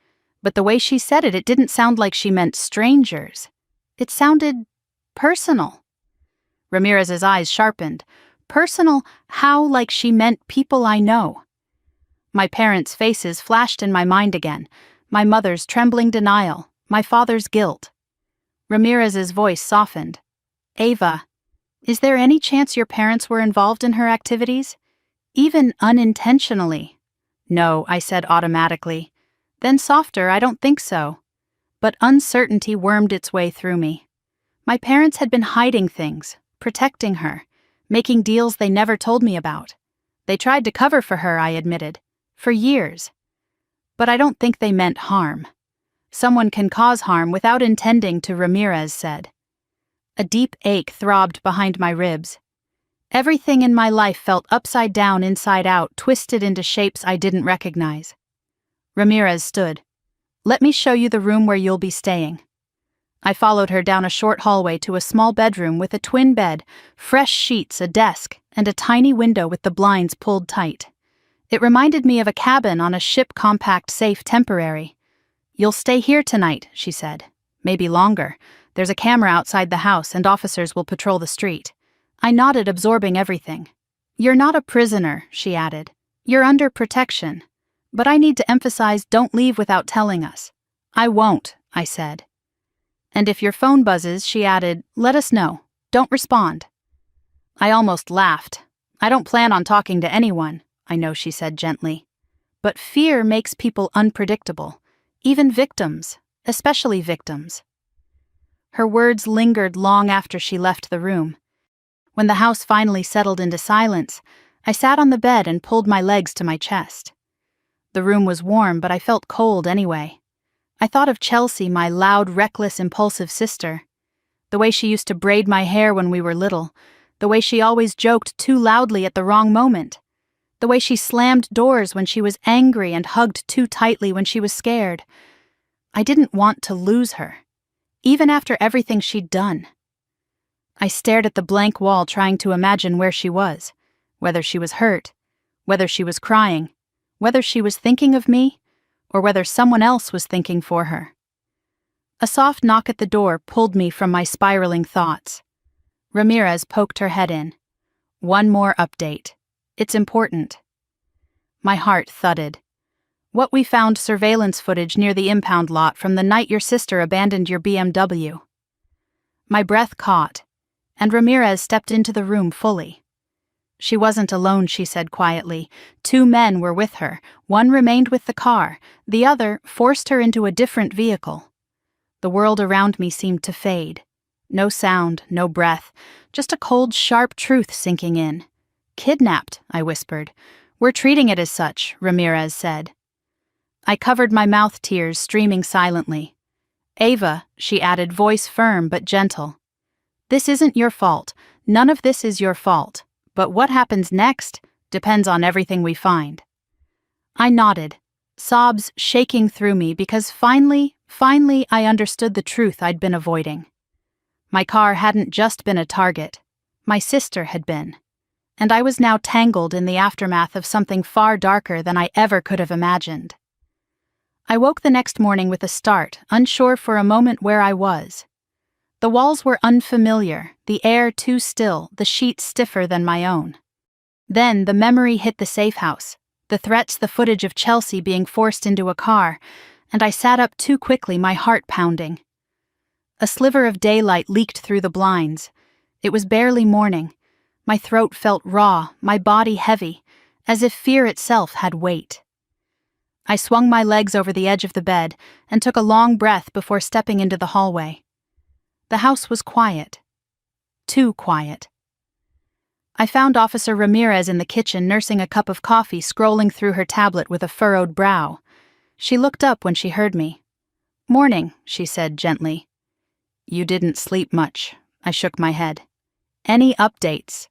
But the way she said it, it didn't sound like she meant strangers. It sounded personal. Ramirez's eyes sharpened. Personal, how like she meant people I know. My parents' faces flashed in my mind again. My mother's trembling denial, my father's guilt. Ramirez's voice softened. "Ava, is there any chance your parents were involved in her activities? Even unintentionally?" "No," I said automatically. Then softer, "I don't think so." But uncertainty wormed its way through me. My parents had been hiding things, protecting her, making deals they never told me about. They tried to cover for her, I admitted, for years. But I don't think they meant harm. Someone can cause harm without intending to, Ramirez said. A deep ache throbbed behind my ribs. Everything in my life felt upside down, inside out, twisted into shapes I didn't recognize. Ramirez stood. "Let me show you the room where you'll be staying." I followed her down a short hallway to a small bedroom with a twin bed, fresh sheets, a desk, and a tiny window with the blinds pulled tight. It reminded me of a cabin on a ship, compact, safe, temporary. "You'll stay here tonight," she said. "Maybe longer. There's a camera outside the house and officers will patrol the street." I nodded, absorbing everything. "You're not a prisoner," she added. "You're under protection. But I need to emphasize, don't leave without telling us." "I won't," I said. "And if your phone buzzes," she added, "let us know. Don't respond." I almost laughed. "I don't plan on talking to anyone," I know, she said gently. "But fear makes people unpredictable. Even victims, especially victims." Her words lingered long after she left the room. When the house finally settled into silence, I sat on the bed and pulled my legs to my chest. The room was warm, but I felt cold anyway. I thought of Chelsea, my loud, reckless, impulsive sister. The way she used to braid my hair when we were little. The way she always joked too loudly at the wrong moment. The way she slammed doors when she was angry and hugged too tightly when she was scared. I didn't want to lose her, even after everything she'd done. I stared at the blank wall, trying to imagine where she was, whether she was hurt, whether she was crying, whether she was thinking of me, or whether someone else was thinking for her. A soft knock at the door pulled me from my spiraling thoughts. Ramirez poked her head in. "One more update. It's important." My heart thudded. "What we found surveillance footage near the impound lot from the night your sister abandoned your BMW." My breath caught, and Ramirez stepped into the room fully. She wasn't alone, she said quietly. 2 men were with her. One remained with the car. The other forced her into a different vehicle. The world around me seemed to fade. No sound, no breath, just a cold, sharp truth sinking in. "Kidnapped," I whispered. "We're treating it as such," Ramirez said. I covered my mouth, tears streaming silently. "Ava," she added, voice firm but gentle. "This isn't your fault. None of this is your fault. But what happens next depends on everything we find." I nodded, sobs shaking through me because finally I understood the truth I'd been avoiding. My car hadn't just been a target. My sister had been. And I was now tangled in the aftermath of something far darker than I ever could have imagined. I woke the next morning with a start, unsure for a moment where I was. The walls were unfamiliar, the air too still, the sheets stiffer than my own. Then the memory hit the safe house, the threats, the footage of Chelsea being forced into a car, and I sat up too quickly, my heart pounding. A sliver of daylight leaked through the blinds. It was barely morning. My throat felt raw, my body heavy, as if fear itself had weight. I swung my legs over the edge of the bed and took a long breath before stepping into the hallway. The house was quiet. Too quiet. I found Officer Ramirez in the kitchen, nursing a cup of coffee, scrolling through her tablet with a furrowed brow. She looked up when she heard me. "Morning," she said gently. "You didn't sleep much." I shook my head. "Any updates?"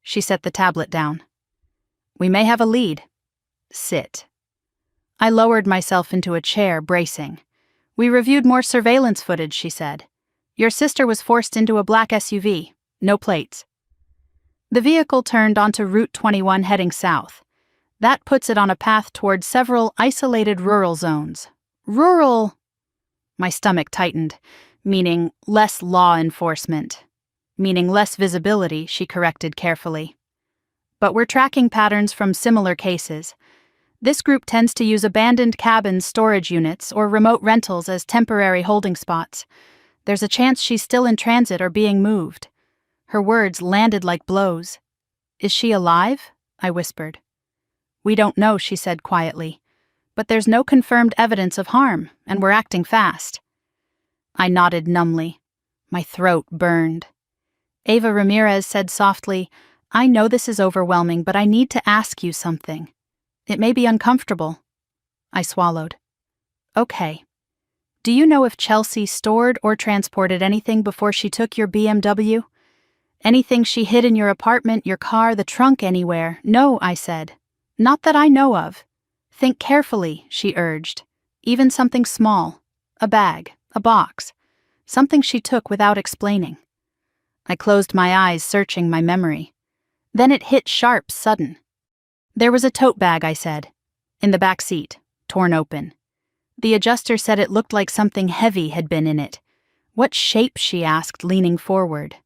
She set the tablet down. "We may have a lead." "Sit." I lowered myself into a chair, bracing. "We reviewed more surveillance footage," she said. Your sister was forced into a black SUV. No plates. The vehicle turned onto Route 21 heading south. That puts it on a path toward several isolated rural zones. Rural... My stomach tightened, meaning less law enforcement. Meaning less visibility, she corrected carefully. But we're tracking patterns from similar cases. This group tends to use abandoned cabins, storage units, or remote rentals as temporary holding spots. There's a chance she's still in transit or being moved. Her words landed like blows. Is she alive? I whispered. We don't know, she said quietly. But there's no confirmed evidence of harm, and we're acting fast. I nodded numbly. My throat burned. Ava Ramirez said softly, I know this is overwhelming, but I need to ask you something. It may be uncomfortable. I swallowed. Okay. Do you know if Chelsea stored or transported anything before she took your BMW? Anything she hid in your apartment, your car, the trunk, anywhere? No, I said. Not that I know of. Think carefully, she urged. Even something small. A bag, a box. Something she took without explaining. I closed my eyes, searching my memory. Then it hit sharp, sudden. There was a tote bag, I said. In the back seat, torn open. The adjuster said it looked like something heavy had been in it. What shape, she asked, leaning forward.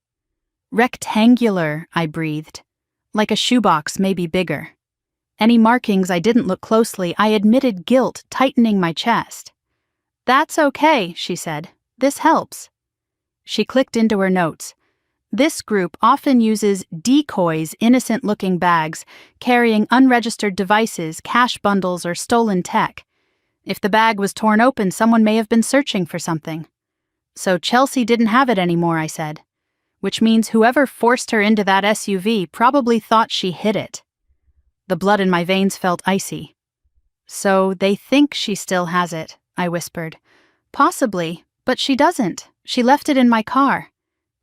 Rectangular, I breathed. Like a shoebox, maybe bigger. Any markings, I didn't look closely. I admitted guilt, tightening my chest. That's okay, she said. This helps. She clicked into her notes. This group often uses decoys, innocent-looking bags, carrying unregistered devices, cash bundles, or stolen tech. If the bag was torn open, someone may have been searching for something. So Chelsea didn't have it anymore, I said. Which means whoever forced her into that SUV probably thought she hid it. The blood in my veins felt icy. So they think she still has it, I whispered. Possibly, but she doesn't. She left it in my car.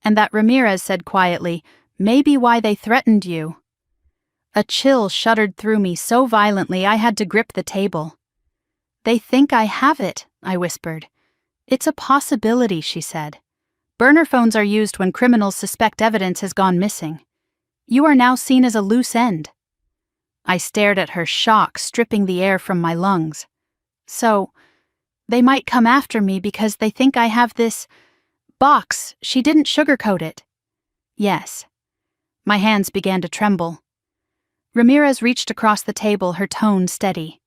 And that Ramirez said quietly, maybe why they threatened you. A chill shuddered through me so violently I had to grip the table. They think I have it, I whispered. It's a possibility, she said. Burner phones are used when criminals suspect evidence has gone missing. You are now seen as a loose end. I stared at her, shock stripping the air from my lungs. So, they might come after me because they think I have this box. She didn't sugarcoat it. Yes. My hands began to tremble. Ramirez reached across the table, her tone steady.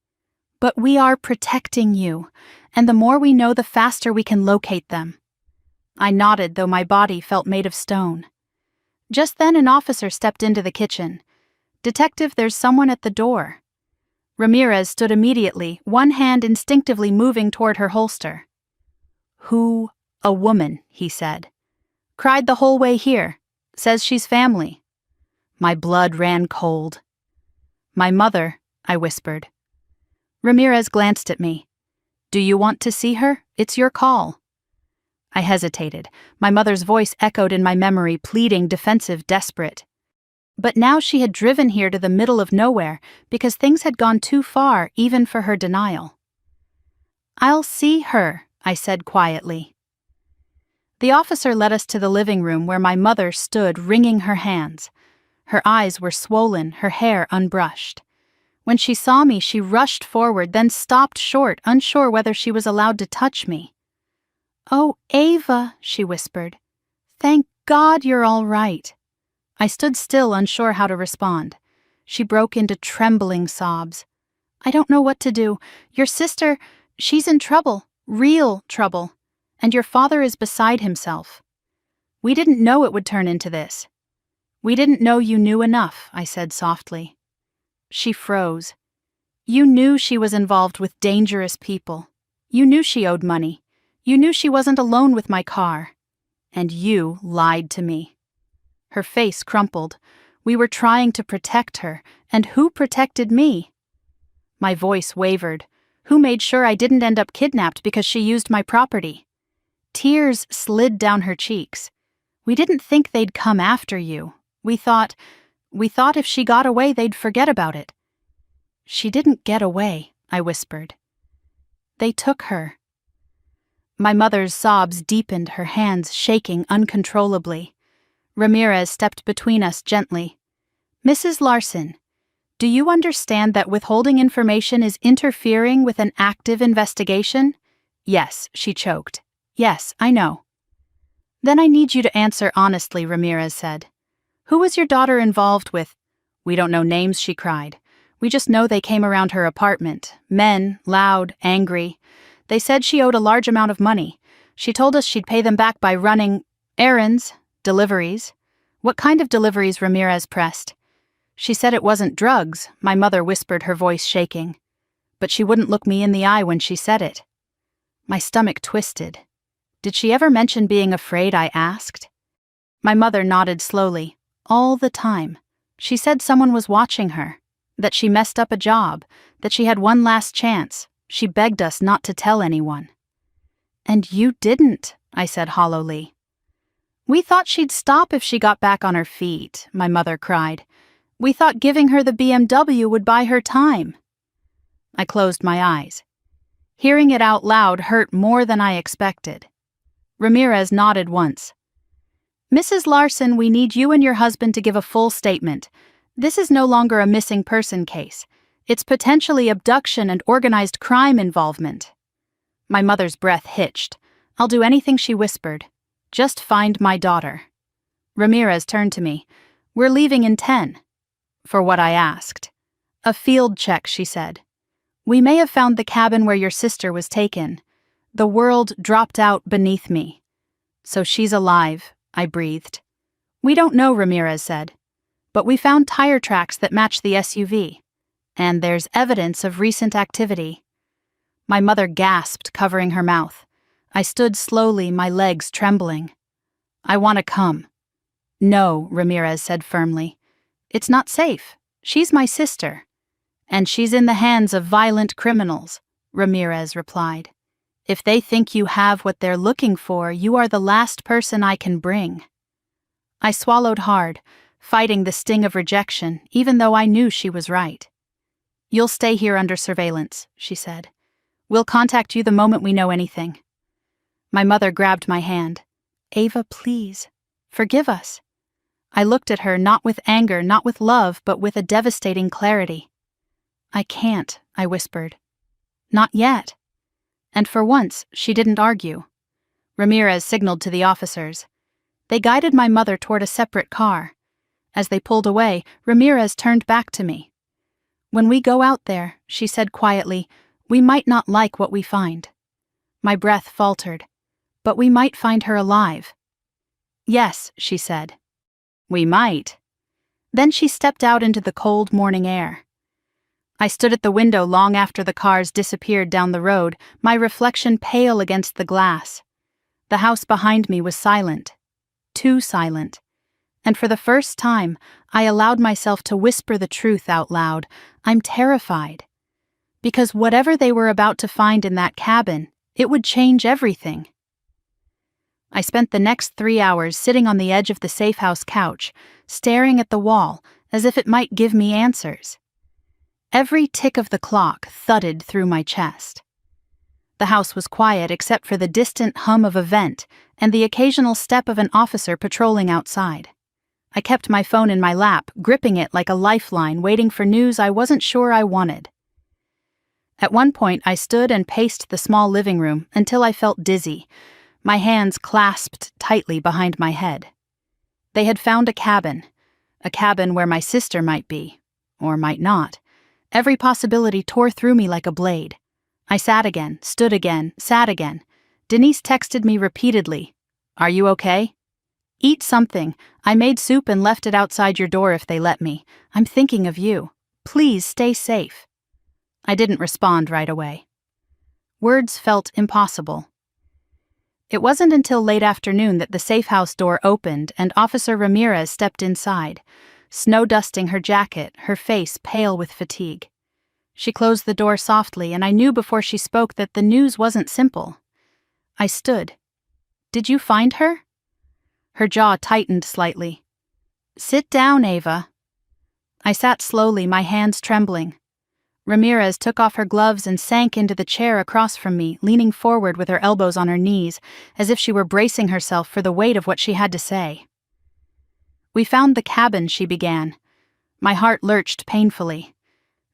But we are protecting you, and the more we know, the faster we can locate them. I nodded, though my body felt made of stone. Just then an officer stepped into the kitchen. Detective, there's someone at the door. Ramirez stood immediately, one hand instinctively moving toward her holster. Who? A woman, he said. Cried the whole way here. Says she's family. My blood ran cold. My mother, I whispered. Ramirez glanced at me. Do you want to see her? It's your call. I hesitated. My mother's voice echoed in my memory, pleading, defensive, desperate. But now she had driven here to the middle of nowhere because things had gone too far, even for her denial. I'll see her, I said quietly. The officer led us to the living room where my mother stood, wringing her hands. Her eyes were swollen, her hair unbrushed. When she saw me, she rushed forward, then stopped short, unsure whether she was allowed to touch me. Oh, Ava, she whispered. Thank God you're all right. I stood still, unsure how to respond. She broke into trembling sobs. I don't know what to do. Your sister, she's in trouble, real trouble, and your father is beside himself. We didn't know it would turn into this. We didn't know you knew enough, I said softly. She froze. You knew she was involved with dangerous people. You knew she owed money. You knew she wasn't alone with my car. And you lied to me. Her face crumpled. We were trying to protect her, and who protected me? My voice wavered. Who made sure I didn't end up kidnapped because she used my property? Tears slid down her cheeks. We didn't think they'd come after you. We thought if she got away, they'd forget about it. She didn't get away, I whispered. They took her. My mother's sobs deepened, her hands shaking uncontrollably. Ramirez stepped between us gently. "Mrs. Larson, do you understand that withholding information is interfering with an active investigation?" "Yes," she choked. "Yes, I know." "Then I need you to answer honestly," Ramirez said. "Who was your daughter involved with?" "We don't know names," she cried. "We just know they came around her apartment. Men, loud, angry. They said she owed a large amount of money. She told us she'd pay them back by running errands, deliveries." "What kind of deliveries?" Ramirez pressed. "She said it wasn't drugs," my mother whispered, her voice shaking. "But she wouldn't look me in the eye when she said it." My stomach twisted. "Did she ever mention being afraid?" I asked. My mother nodded slowly. "All the time. She said someone was watching her, that she messed up a job, that she had one last chance. She begged us not to tell anyone." "And you didn't," I said hollowly. "We thought she'd stop if she got back on her feet," my mother cried. "We thought giving her the BMW would buy her time." I closed my eyes. Hearing it out loud hurt more than I expected. Ramirez nodded once. "Mrs. Larson, we need you and your husband to give a full statement. This is no longer a missing person case. It's potentially abduction and organized crime involvement." My mother's breath hitched. "I'll do anything," she whispered. "Just find my daughter." Ramirez turned to me. "We're leaving in 10. "For what?" I asked. "A field check," she said. "We may have found the cabin where your sister was taken." The world dropped out beneath me. "So she's alive," I breathed. "We don't know," Ramirez said. "But we found tire tracks that match the SUV. And there's evidence of recent activity." My mother gasped, covering her mouth. I stood slowly, my legs trembling. "I want to come." "No," Ramirez said firmly. "It's not safe. She's my sister." "And she's in the hands of violent criminals," Ramirez replied. "If they think you have what they're looking for, you are the last person I can bring." I swallowed hard, fighting the sting of rejection, even though I knew she was right. "You'll stay here under surveillance," she said. "We'll contact you the moment we know anything." My mother grabbed my hand. "Ava, please, forgive us." I looked at her, not with anger, not with love, but with a devastating clarity. "I can't," I whispered. "Not yet." And for once, she didn't argue. Ramirez signaled to the officers. They guided my mother toward a separate car. As they pulled away, Ramirez turned back to me. "When we go out there," she said quietly, "we might not like what we find." My breath faltered. "But we might find her alive." "Yes," she said. "We might." Then she stepped out into the cold morning air. I stood at the window long after the cars disappeared down the road, my reflection pale against the glass. The house behind me was silent. Too silent. And for the first time, I allowed myself to whisper the truth out loud. I'm terrified. Because whatever they were about to find in that cabin, it would change everything. I spent the next 3 hours sitting on the edge of the safe house couch, staring at the wall as if it might give me answers. Every tick of the clock thudded through my chest. The house was quiet except for the distant hum of a vent and the occasional step of an officer patrolling outside. I kept my phone in my lap, gripping it like a lifeline, waiting for news I wasn't sure I wanted. At one point, I stood and paced the small living room until I felt dizzy, my hands clasped tightly behind my head. They had found a cabin where my sister might be, or might not. Every possibility tore through me like a blade. I sat again, stood again, sat again. Denise texted me repeatedly. "Are you okay?" "Eat something. I made soup and left it outside your door if they let me. I'm thinking of you. Please stay safe." I didn't respond right away. Words felt impossible. It wasn't until late afternoon that the safe house door opened and Officer Ramirez stepped inside, snow-dusting her jacket, her face pale with fatigue. She closed the door softly, and I knew before she spoke that the news wasn't simple. I stood. "Did you find her?" Her jaw tightened slightly. "Sit down, Ava." I sat slowly, my hands trembling. Ramirez took off her gloves and sank into the chair across from me, leaning forward with her elbows on her knees, as if she were bracing herself for the weight of what she had to say. "We found the cabin," she began. My heart lurched painfully.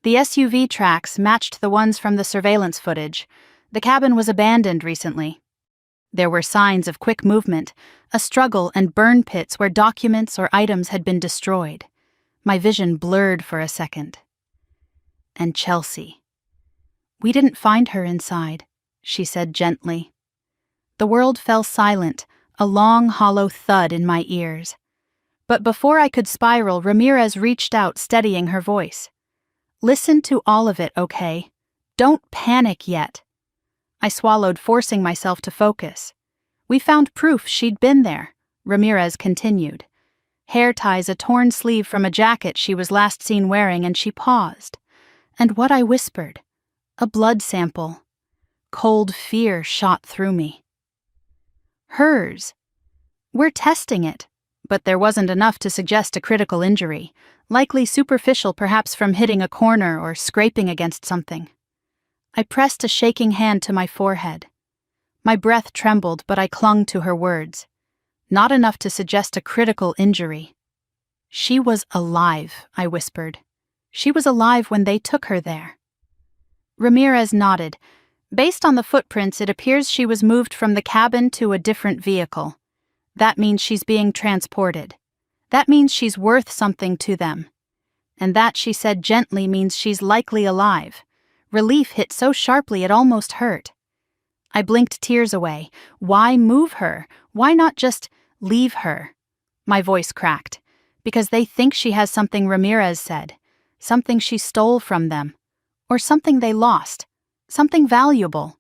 The SUV tracks matched the ones from the surveillance footage. The cabin was abandoned recently. There were signs of quick movement, a struggle and burn pits where documents or items had been destroyed. My vision blurred for a second. And Chelsea. "We didn't find her inside," she said gently. The world fell silent, a long, hollow thud in my ears. But before I could spiral, Ramirez reached out, steadying her voice. "Listen to all of it, okay? Don't panic yet." I swallowed, forcing myself to focus. "We found proof she'd been there," Ramirez continued. Hair ties, a torn sleeve from a jacket she was last seen wearing, and she paused. And what I whispered, a blood sample. Cold fear shot through me. "Hers. We're testing it," but there wasn't enough to suggest a critical injury, likely superficial, perhaps from hitting a corner or scraping against something. I pressed a shaking hand to my forehead. My breath trembled, but I clung to her words. Not enough to suggest a critical injury. "She was alive," I whispered. "She was alive when they took her there." Ramirez nodded. "Based on the footprints, it appears she was moved from the cabin to a different vehicle. That means she's being transported. That means she's worth something to them. And that," she said gently, "means she's likely alive." Relief hit so sharply it almost hurt. I blinked tears away. Why move her? Why not just leave her? My voice cracked. "Because they think she has something," Ramirez said. "Something she stole from them. Or something they lost. Something valuable."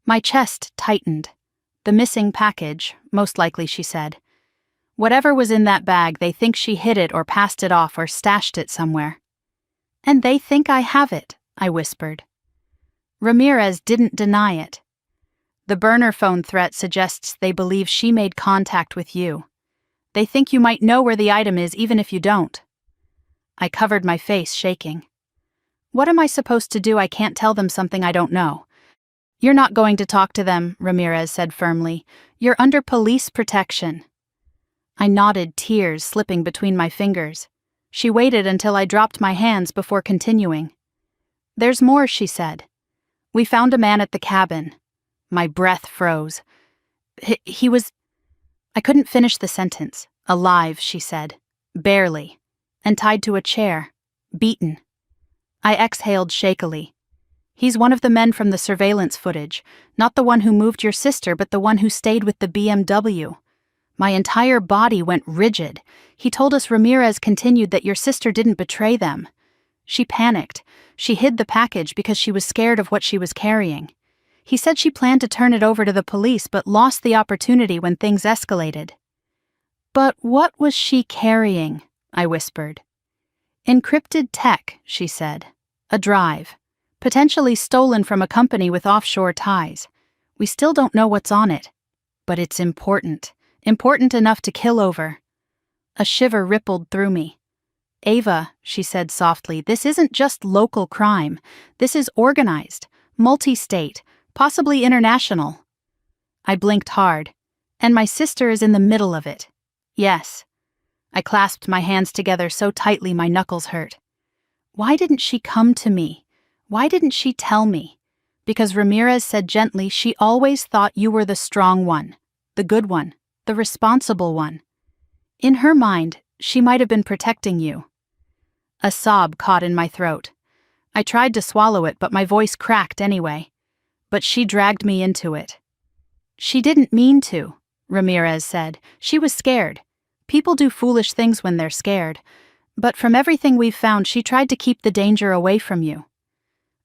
My chest tightened. "The missing package, most likely," she said. "Whatever was in that bag, they think she hid it or passed it off or stashed it somewhere." "And they think I have it," I whispered. Ramirez didn't deny it. "The burner phone threat suggests they believe she made contact with you. They think you might know where the item is even if you don't." I covered my face, shaking. "What am I supposed to do? I can't tell them something I don't know." "You're not going to talk to them," Ramirez said firmly. "You're under police protection." I nodded, tears slipping between my fingers. She waited until I dropped my hands before continuing. "There's more," she said. "We found a man at the cabin." My breath froze. He was... I couldn't finish the sentence. "Alive," she said. "Barely. And tied to a chair. Beaten." I exhaled shakily. "He's one of the men from the surveillance footage. Not the one who moved your sister, but the one who stayed with the BMW. My entire body went rigid. He told us," Ramirez continued, "that your sister didn't betray them. She panicked. She hid the package because she was scared of what she was carrying. He said she planned to turn it over to the police but lost the opportunity when things escalated." "But what was she carrying?" I whispered. "Encrypted tech," she said. "A drive. Potentially stolen from a company with offshore ties. We still don't know what's on it. But it's important. Important enough to kill over." A shiver rippled through me. "Ava," she said softly, "this isn't just local crime. This is organized, multi-state, possibly international." I blinked hard. "And my sister is in the middle of it." "Yes." I clasped my hands together so tightly my knuckles hurt. "Why didn't she come to me? Why didn't she tell me?" "Because," Ramirez said gently, "she always thought you were the strong one, the good one, the responsible one. In her mind, she might have been protecting you." A sob caught in my throat. I tried to swallow it, but my voice cracked anyway. "But she dragged me into it." "She didn't mean to," Ramirez said. "She was scared. People do foolish things when they're scared. But from everything we've found, she tried to keep the danger away from you."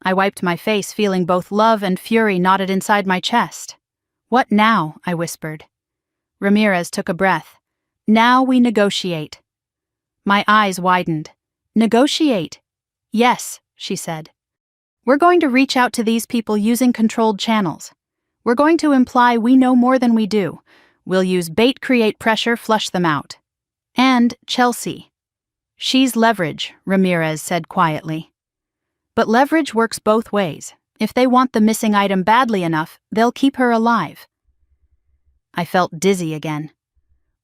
I wiped my face, feeling both love and fury knotted inside my chest. "What now?" I whispered. Ramirez took a breath. "Now we negotiate." My eyes widened. "Negotiate?" "Yes," she said. "We're going to reach out to these people using controlled channels. We're going to imply we know more than we do. We'll use bait, create pressure, flush them out. And Chelsea. She's leverage," Ramirez said quietly. But leverage works both ways. If they want the missing item badly enough, they'll keep her alive. I felt dizzy again.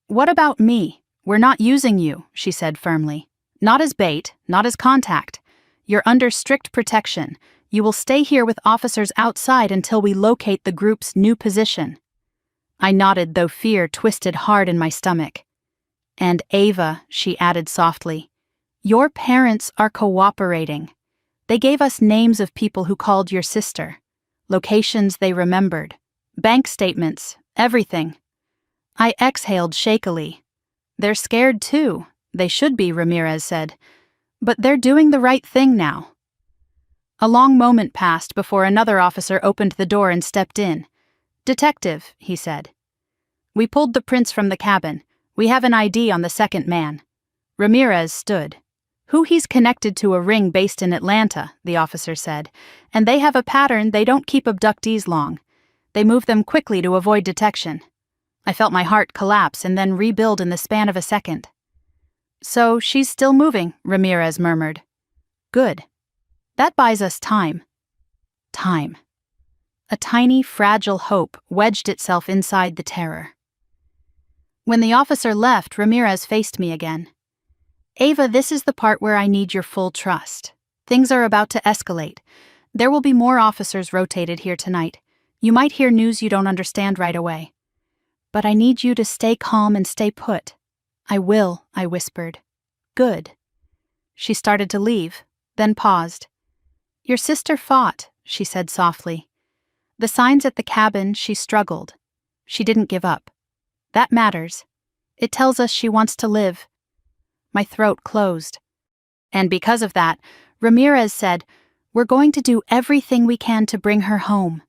What about me? We're not using you, she said firmly. Not as bait, not as contact. You're under strict protection. You will stay here with officers outside until we locate the group's new position. I nodded, though fear twisted hard in my stomach. And Ava, she added softly, your parents are cooperating. They gave us names of people who called your sister, locations they remembered, bank statements, everything. I exhaled shakily. They're scared too. They should be, Ramirez said. But they're doing the right thing now. A long moment passed before another officer opened the door and stepped in. Detective, he said. We pulled the prints from the cabin. We have an ID on the second man. Ramirez stood. Who he's connected to a ring based in Atlanta, the officer said, and they have a pattern. They don't keep abductees long. They move them quickly to avoid detection. I felt my heart collapse and then rebuild in the span of a second. So she's still moving, Ramirez murmured. Good. That buys us time. Time. A tiny, fragile hope wedged itself inside the terror. When the officer left, Ramirez faced me again. Ava, this is the part where I need your full trust. Things are about to escalate. There will be more officers rotated here tonight. You might hear news you don't understand right away. But I need you to stay calm and stay put. I will, I whispered. Good. She started to leave, then paused. Your sister fought, she said softly. The signs at the cabin, she struggled. She didn't give up. That matters. It tells us she wants to live. My throat closed. And because of that, Ramirez said, we're going to do everything we can to bring her home.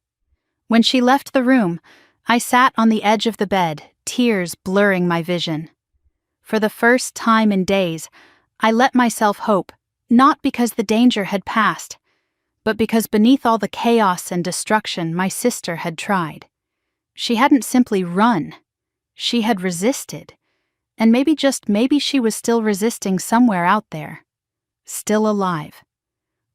When she left the room, I sat on the edge of the bed, tears blurring my vision. For the first time in days, I let myself hope, not because the danger had passed, but because beneath all the chaos and destruction my sister had tried. She hadn't simply run. She had resisted. And maybe, just maybe, she was still resisting somewhere out there. Still alive.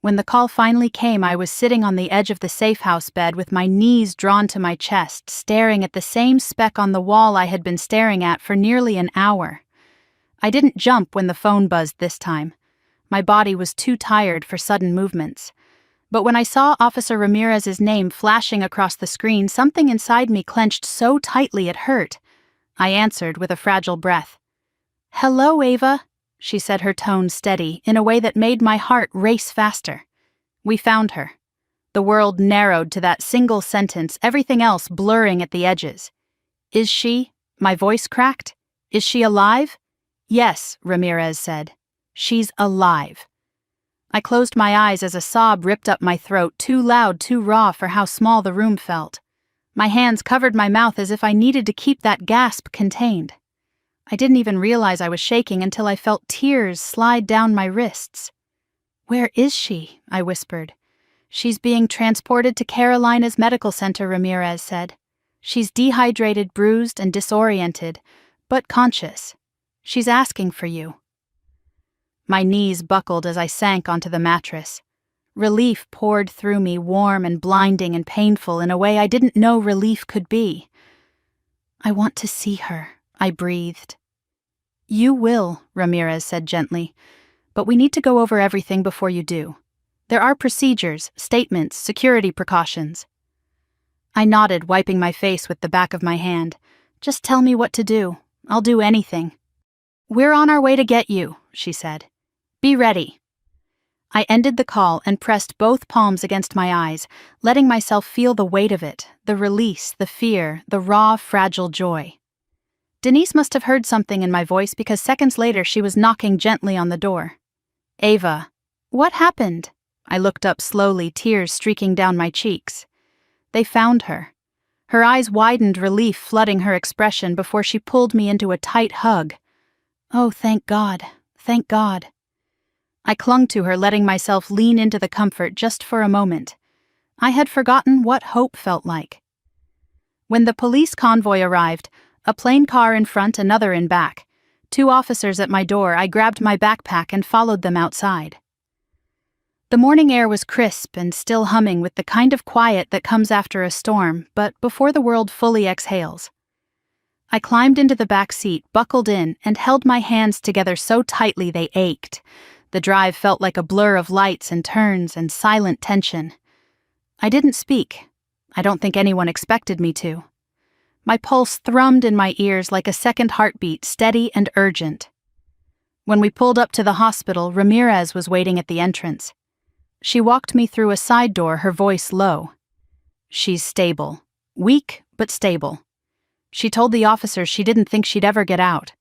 When the call finally came, I was sitting on the edge of the safe house bed with my knees drawn to my chest, staring at the same speck on the wall I had been staring at for nearly an hour. I didn't jump when the phone buzzed this time. My body was too tired for sudden movements. But when I saw Officer Ramirez's name flashing across the screen, something inside me clenched so tightly it hurt. I answered with a fragile breath. Hello, Ava, she said, her tone steady, in a way that made my heart race faster. We found her. The world narrowed to that single sentence, everything else blurring at the edges. Is she? My voice cracked. Is she alive? Yes, Ramirez said. She's alive. I closed my eyes as a sob ripped up my throat, too loud, too raw for how small the room felt. My hands covered my mouth as if I needed to keep that gasp contained. I didn't even realize I was shaking until I felt tears slide down my wrists. Where is she? I whispered. She's being transported to Carolina's medical center, Ramirez said. She's dehydrated, bruised, and disoriented, but conscious. She's asking for you. My knees buckled as I sank onto the mattress. Relief poured through me, warm and blinding and painful in a way I didn't know relief could be. I want to see her, I breathed. You will, Ramirez said gently, but we need to go over everything before you do. There are procedures, statements, security precautions. I nodded, wiping my face with the back of my hand. Just tell me what to do. I'll do anything. We're on our way to get you, she said. Be ready. I ended the call and pressed both palms against my eyes, letting myself feel the weight of it, the release, the fear, the raw, fragile joy. Denise must have heard something in my voice because seconds later she was knocking gently on the door. Ava, what happened? I looked up slowly, tears streaking down my cheeks. They found her. Her eyes widened, relief flooding her expression before she pulled me into a tight hug. Oh, thank God, thank God. I clung to her, letting myself lean into the comfort just for a moment. I had forgotten what hope felt like. When the police convoy arrived, a plain car in front, another in back, 2 officers at my door, I grabbed my backpack and followed them outside. The morning air was crisp and still humming with the kind of quiet that comes after a storm, but before the world fully exhales. I climbed into the back seat, buckled in, and held my hands together so tightly they ached. The drive felt like a blur of lights and turns and silent tension. I didn't speak. I don't think anyone expected me to. My pulse thrummed in my ears like a second heartbeat, steady and urgent. When we pulled up to the hospital, Ramirez was waiting at the entrance. She walked me through a side door, her voice low. "She's stable. Weak, but stable. She told the officers she didn't think she'd ever get out.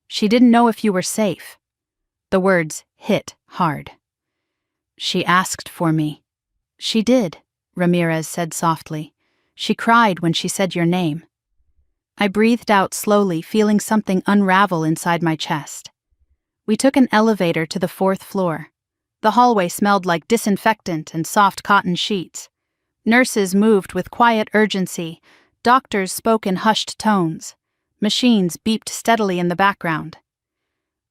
She didn't know if you were safe." The words hit hard. "She asked for me." "She did," Ramirez said softly. "She cried when she said your name." I breathed out slowly, feeling something unravel inside my chest. We took an elevator to the 4th floor. The hallway smelled like disinfectant and soft cotton sheets. Nurses moved with quiet urgency. Doctors spoke in hushed tones. Machines beeped steadily in the background.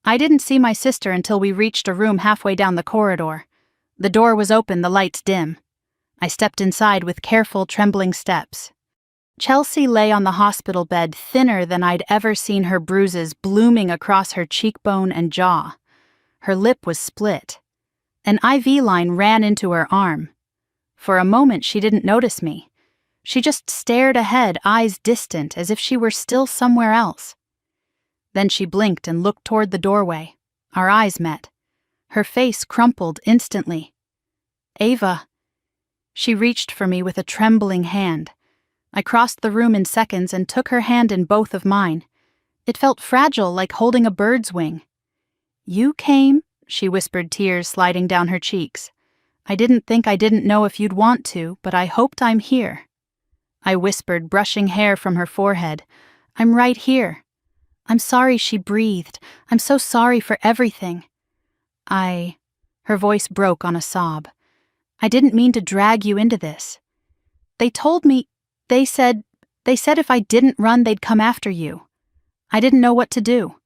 I didn't see my sister until we reached a room halfway down the corridor. The door was open, the lights dim. I stepped inside with careful, trembling steps. Chelsea lay on the hospital bed, thinner than I'd ever seen her, bruises blooming across her cheekbone and jaw. Her lip was split. An IV line ran into her arm. For a moment, she didn't notice me. She just stared ahead, eyes distant, as if she were still somewhere else. Then she blinked and looked toward the doorway. Our eyes met. Her face crumpled instantly. "Ava." She reached for me with a trembling hand. I crossed the room in seconds and took her hand in both of mine. It felt fragile, like holding a bird's wing. "You came?" she whispered, tears sliding down her cheeks. "I didn't know if you'd want to, but I hoped I'm here." I whispered, brushing hair from her forehead. "I'm right here." "I'm sorry," she breathed. "I'm so sorry for everything." Her voice broke on a sob. "I didn't mean to drag you into this. They told me, they said if I didn't run, they'd come after you. I didn't know what to do."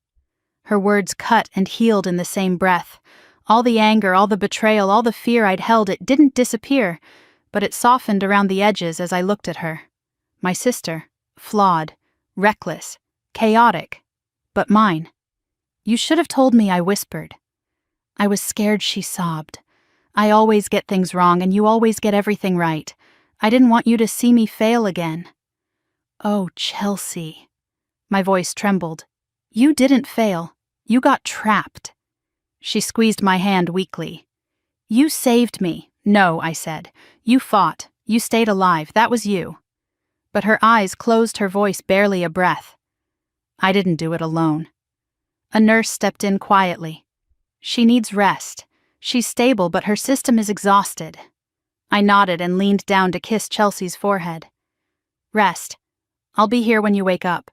Her words cut and healed in the same breath. All the anger, all the betrayal, all the fear I'd held, it didn't disappear, but it softened around the edges as I looked at her. My sister, flawed, reckless, chaotic, but mine. "You should have told me," I whispered. "I was scared," she sobbed. "I always get things wrong, and you always get everything right. I didn't want you to see me fail again." "Oh, Chelsea." My voice trembled. "You didn't fail. You got trapped." She squeezed my hand weakly. "You saved me." "No," I said. "You fought. You stayed alive. That was you." But her eyes closed, her voice barely a breath. "I didn't do it alone." A nurse stepped in quietly. "She needs rest. She's stable, but her system is exhausted." I nodded and leaned down to kiss Chelsea's forehead. "Rest. I'll be here when you wake up."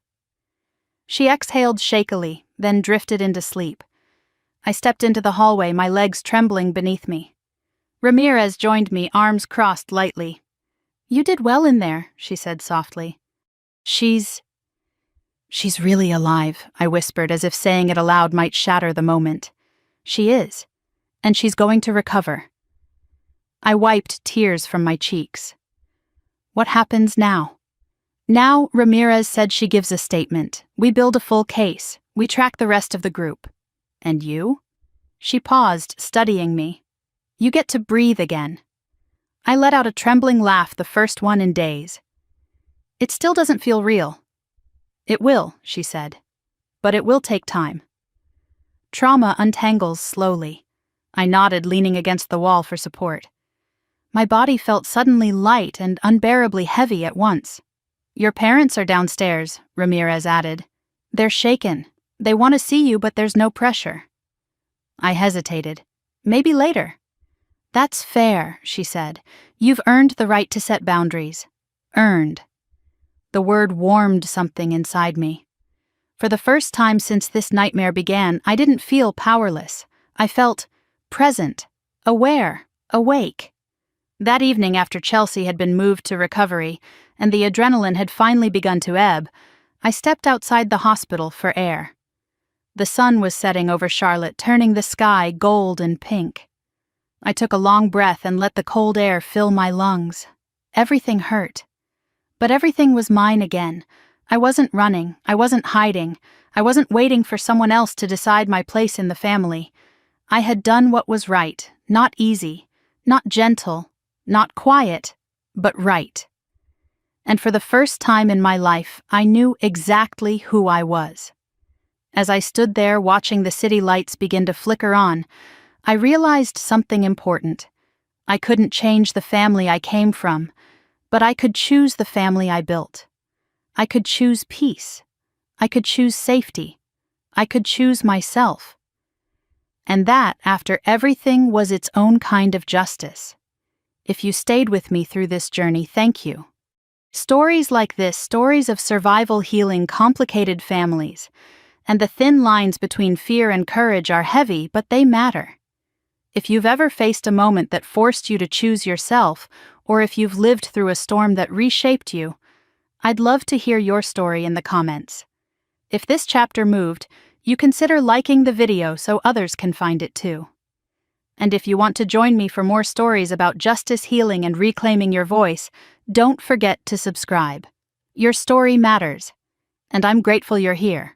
She exhaled shakily, then drifted into sleep. I stepped into the hallway, my legs trembling beneath me. Ramirez joined me, arms crossed lightly. "You did well in there," she said softly. She's really alive," I whispered, as if saying it aloud might shatter the moment. "She is. And she's going to recover." I wiped tears from my cheeks. "What happens now?" "Now," Ramirez said, "she gives a statement. We build a full case. We track the rest of the group." "And you?" She paused, studying me. "You get to breathe again." I let out a trembling laugh, the first one in days. "It still doesn't feel real." "It will," she said. "But it will take time." Trauma untangles slowly. I nodded, leaning against the wall for support. My body felt suddenly light and unbearably heavy at once. "Your parents are downstairs," Ramirez added. "They're shaken. They want to see you, but there's no pressure." I hesitated. "Maybe later." "That's fair," she said. "You've earned the right to set boundaries." Earned. The word warmed something inside me. For the first time since this nightmare began, I didn't feel powerless. I felt present, aware, awake. That evening, after Chelsea had been moved to recovery and the adrenaline had finally begun to ebb, I stepped outside the hospital for air. The sun was setting over Charlotte, turning the sky gold and pink. I took a long breath and let the cold air fill my lungs. Everything hurt. But everything was mine again. I wasn't running, I wasn't hiding, I wasn't waiting for someone else to decide my place in the family. I had done what was right, not easy, not gentle, not quiet, but right. And for the first time in my life, I knew exactly who I was. As I stood there watching the city lights begin to flicker on, I realized something important. I couldn't change the family I came from, but I could choose the family I built. I could choose peace. I could choose safety. I could choose myself. And that, after everything, was its own kind of justice. If you stayed with me through this journey, thank you. Stories like this, stories of survival, healing, complicated families, and the thin lines between fear and courage are heavy, but they matter. If you've ever faced a moment that forced you to choose yourself, or if you've lived through a storm that reshaped you, I'd love to hear your story in the comments. If this chapter moved, you consider liking the video so others can find it too. And if you want to join me for more stories about justice, healing, and reclaiming your voice, don't forget to subscribe. Your story matters, and I'm grateful you're here.